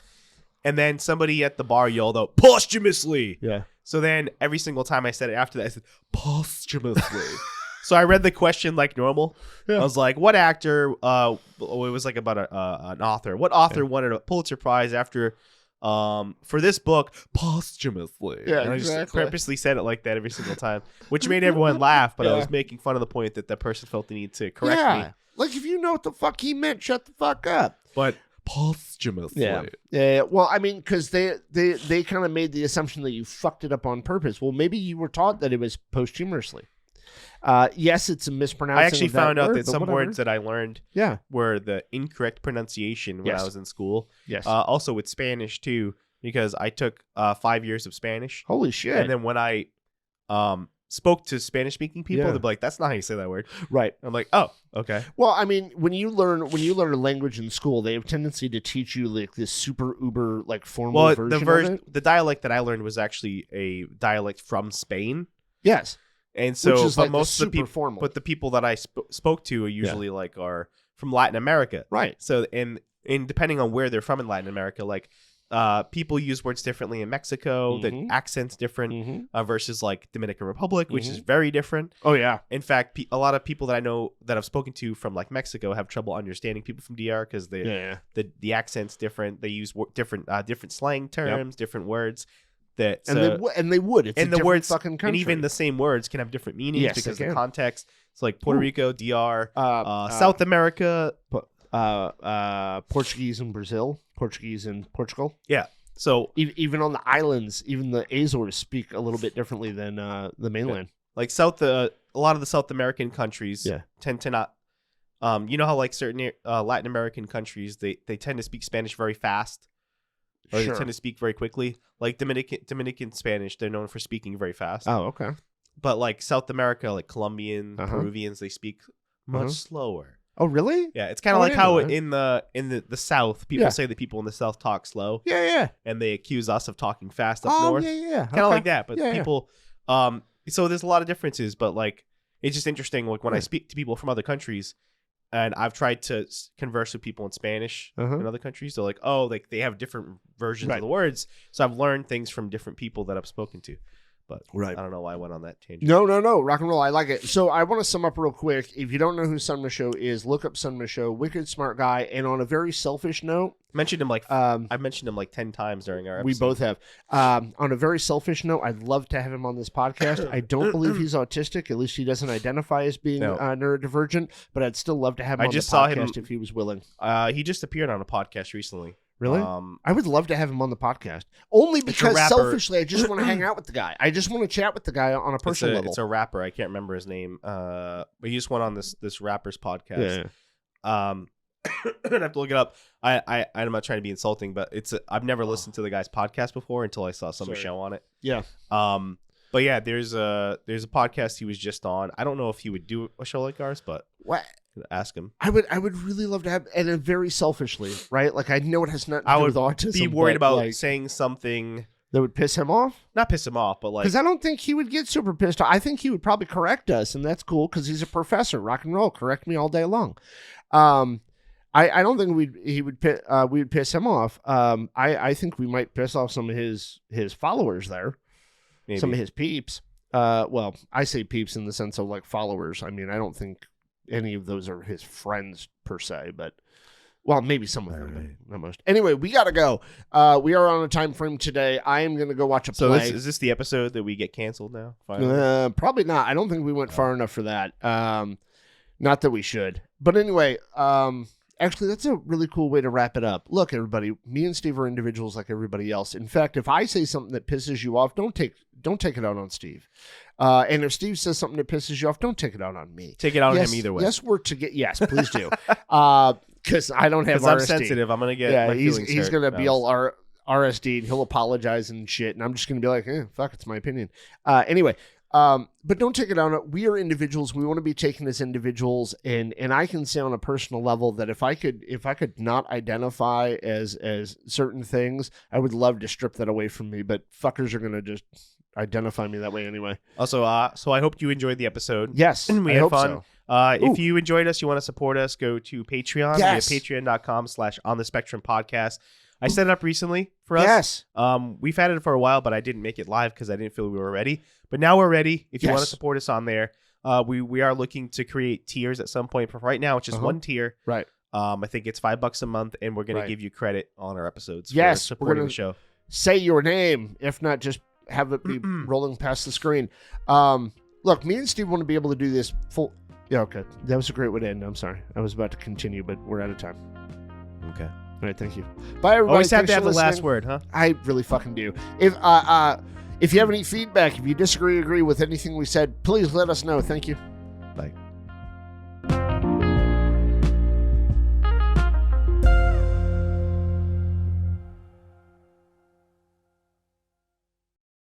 [SPEAKER 2] And then somebody at the bar yelled out, posthumously.
[SPEAKER 3] Yeah.
[SPEAKER 2] So then every single time I said it after that, I said, posthumously. So I read the question like normal. Yeah. I was like, what actor, it was like about an author. What author wanted a Pulitzer Prize after, for this book, posthumously?
[SPEAKER 3] Yeah,
[SPEAKER 2] and I just purposely said it like that every single time, which made everyone laugh, but I was making fun of the point that person felt the need to correct me.
[SPEAKER 3] Like, if you know what the fuck he meant, shut the fuck up.
[SPEAKER 2] But posthumously.
[SPEAKER 3] Yeah. Well, I mean, because they kind of made the assumption that you fucked it up on purpose. Well, maybe you were taught that it was posthumously. Yes, it's a mispronouncing.
[SPEAKER 2] I actually found out that some
[SPEAKER 3] whatever.
[SPEAKER 2] words that I learned were the incorrect pronunciation when I was in school.
[SPEAKER 3] Yes.
[SPEAKER 2] Also with Spanish too, because I took 5 years of Spanish.
[SPEAKER 3] Holy shit.
[SPEAKER 2] And then when I spoke to Spanish speaking people, they'd be like, that's not how you say that word.
[SPEAKER 3] Right.
[SPEAKER 2] I'm like, oh, okay.
[SPEAKER 3] Well, I mean, when you learn a language in school, they have a tendency to teach you like this super uber like formal version of it.
[SPEAKER 2] The dialect that I learned was actually a dialect from Spain.
[SPEAKER 3] Yes.
[SPEAKER 2] And so,
[SPEAKER 3] which is
[SPEAKER 2] but
[SPEAKER 3] like
[SPEAKER 2] most of the people,
[SPEAKER 3] formal.
[SPEAKER 2] but the people that I spoke to are usually like are from Latin America,
[SPEAKER 3] right?
[SPEAKER 2] So, and depending on where they're from in Latin America, like people use words differently in Mexico. The accent's different versus like Dominican Republic, which is very different.
[SPEAKER 3] Oh yeah.
[SPEAKER 2] In fact, a lot of people that I know that I've spoken to from like Mexico have trouble understanding people from DR because the accent's different. They use different slang terms, different words. That
[SPEAKER 3] and they would. It's
[SPEAKER 2] and
[SPEAKER 3] a
[SPEAKER 2] the words
[SPEAKER 3] fucking country.
[SPEAKER 2] and even the same words can have different meanings because the context. It's like Puerto Rico, DR, South America,
[SPEAKER 3] Portuguese in Brazil, Portuguese in Portugal.
[SPEAKER 2] Yeah. So
[SPEAKER 3] even on the islands, even the Azores speak a little bit differently than the mainland.
[SPEAKER 2] Like a lot of the South American countries tend to not. You know how like certain Latin American countries they tend to speak Spanish very fast. Or they tend to speak very quickly. Like Dominican Spanish, they're known for speaking very fast.
[SPEAKER 3] Oh, okay.
[SPEAKER 2] But like South America, like Colombian, Peruvians, they speak much slower.
[SPEAKER 3] Oh, really?
[SPEAKER 2] Yeah, it's kind of like how in the South, people say that people in the South talk slow.
[SPEAKER 3] Yeah.
[SPEAKER 2] And they accuse us of talking fast up north.
[SPEAKER 3] Yeah.
[SPEAKER 2] Kind of like that. But people, so there's a lot of differences. But like it's just interesting. Like when I speak to people from other countries, and I've tried to converse with people in Spanish in other countries, they're like, oh, like they have different versions of the words. So I've learned things from different people that I've spoken to. But I don't know why I went on that tangent.
[SPEAKER 3] No. Rock and roll. I like it. So I want to sum up real quick. If you don't know who Son Michaud is, look up Son Michaud. Wicked smart guy. And on a very selfish note,
[SPEAKER 2] mentioned him like I mentioned him like 10 times during our episode.
[SPEAKER 3] We both have. On a very selfish note, I'd love to have him on this podcast. I don't believe he's autistic. At least he doesn't identify as being neurodivergent. But I'd still love to have him on the podcast if he was willing.
[SPEAKER 2] He just appeared on a podcast recently.
[SPEAKER 3] Really? I would love to have him on the podcast. Only because selfishly, I just want to hang out with the guy. I just want to chat with the guy on a personal level.
[SPEAKER 2] It's a rapper. I can't remember his name. But he just went on this rapper's podcast. Yeah. I'd have to look it up. I'm not trying to be insulting, but I've never listened to the guy's podcast before until I saw some show on it.
[SPEAKER 3] Yeah.
[SPEAKER 2] But yeah, there's a podcast he was just on. I don't know if he would do a show like ours, but
[SPEAKER 3] what?
[SPEAKER 2] Ask him.
[SPEAKER 3] I would really love to have, and very selfishly, right? Like I know it has nothing to do with autism.
[SPEAKER 2] Be worried about saying something
[SPEAKER 3] that would piss him off.
[SPEAKER 2] Not piss him off, but like
[SPEAKER 3] because I don't think he would get super pissed off. I think he would probably correct us, and that's cool because he's a professor. Rock and roll, correct me all day long. I don't think we would piss him off. I think we might piss off some of his followers there, maybe. Some of his peeps. Well, I say peeps in the sense of like followers. I mean, I don't think any of those are his friends per se, but well, maybe some of them, not most. Anyway, we gotta go. We are on a time frame today. I am gonna go watch a play.
[SPEAKER 2] So is this the episode that we get canceled now?
[SPEAKER 3] Probably not. I don't think we went far enough for that. Not that we should, but anyway. Actually, that's a really cool way to wrap it up. Look, everybody, me and Steve are individuals like everybody else. In fact, if I say something that pisses you off, don't take it out on Steve. And if Steve says something that pisses you off, don't take it out on me.
[SPEAKER 2] Take it out on him either way.
[SPEAKER 3] Yes, please do. Because I don't have RSD.
[SPEAKER 2] I'm sensitive. I'm gonna get my feelings
[SPEAKER 3] he's
[SPEAKER 2] hurt.
[SPEAKER 3] Gonna be all RSD and he'll apologize and shit, and I'm just gonna be like, fuck, it's my opinion. Anyway. But don't take it out. We are individuals. We want to be taken as individuals, and I can say on a personal level that if I could not identify as certain things, I would love to strip that away from me. But fuckers are gonna just identify me that way anyway.
[SPEAKER 2] Also, so I hope you enjoyed the episode.
[SPEAKER 3] Yes,
[SPEAKER 2] we had fun. So. If you enjoyed us, you want to support us, go to Patreon.
[SPEAKER 3] Yes.
[SPEAKER 2] We have patreon.com/onthespectrumpodcast. I set it up recently for us.
[SPEAKER 3] Yes.
[SPEAKER 2] We've had it for a while, but I didn't make it live because I didn't feel we were ready. But now we're ready. If you want to support us on there, we are looking to create tiers at some point. For right now, it's just one tier.
[SPEAKER 3] Right.
[SPEAKER 2] I think it's $5 a month, and we're going to give you credit on our episodes.
[SPEAKER 3] Yes,
[SPEAKER 2] for supporting the show.
[SPEAKER 3] Say your name, if not, just have it be rolling past the screen. Look, me and Steve want to be able to do this full. Yeah, okay. That was a great way to end. I'm sorry. I was about to continue, but we're out of time.
[SPEAKER 2] Okay.
[SPEAKER 3] All right, thank you. Bye, everybody.
[SPEAKER 2] Always have to have the last word, huh?
[SPEAKER 3] I really fucking do. If you have any feedback, if you disagree or agree with anything we said, please let us know. Thank you.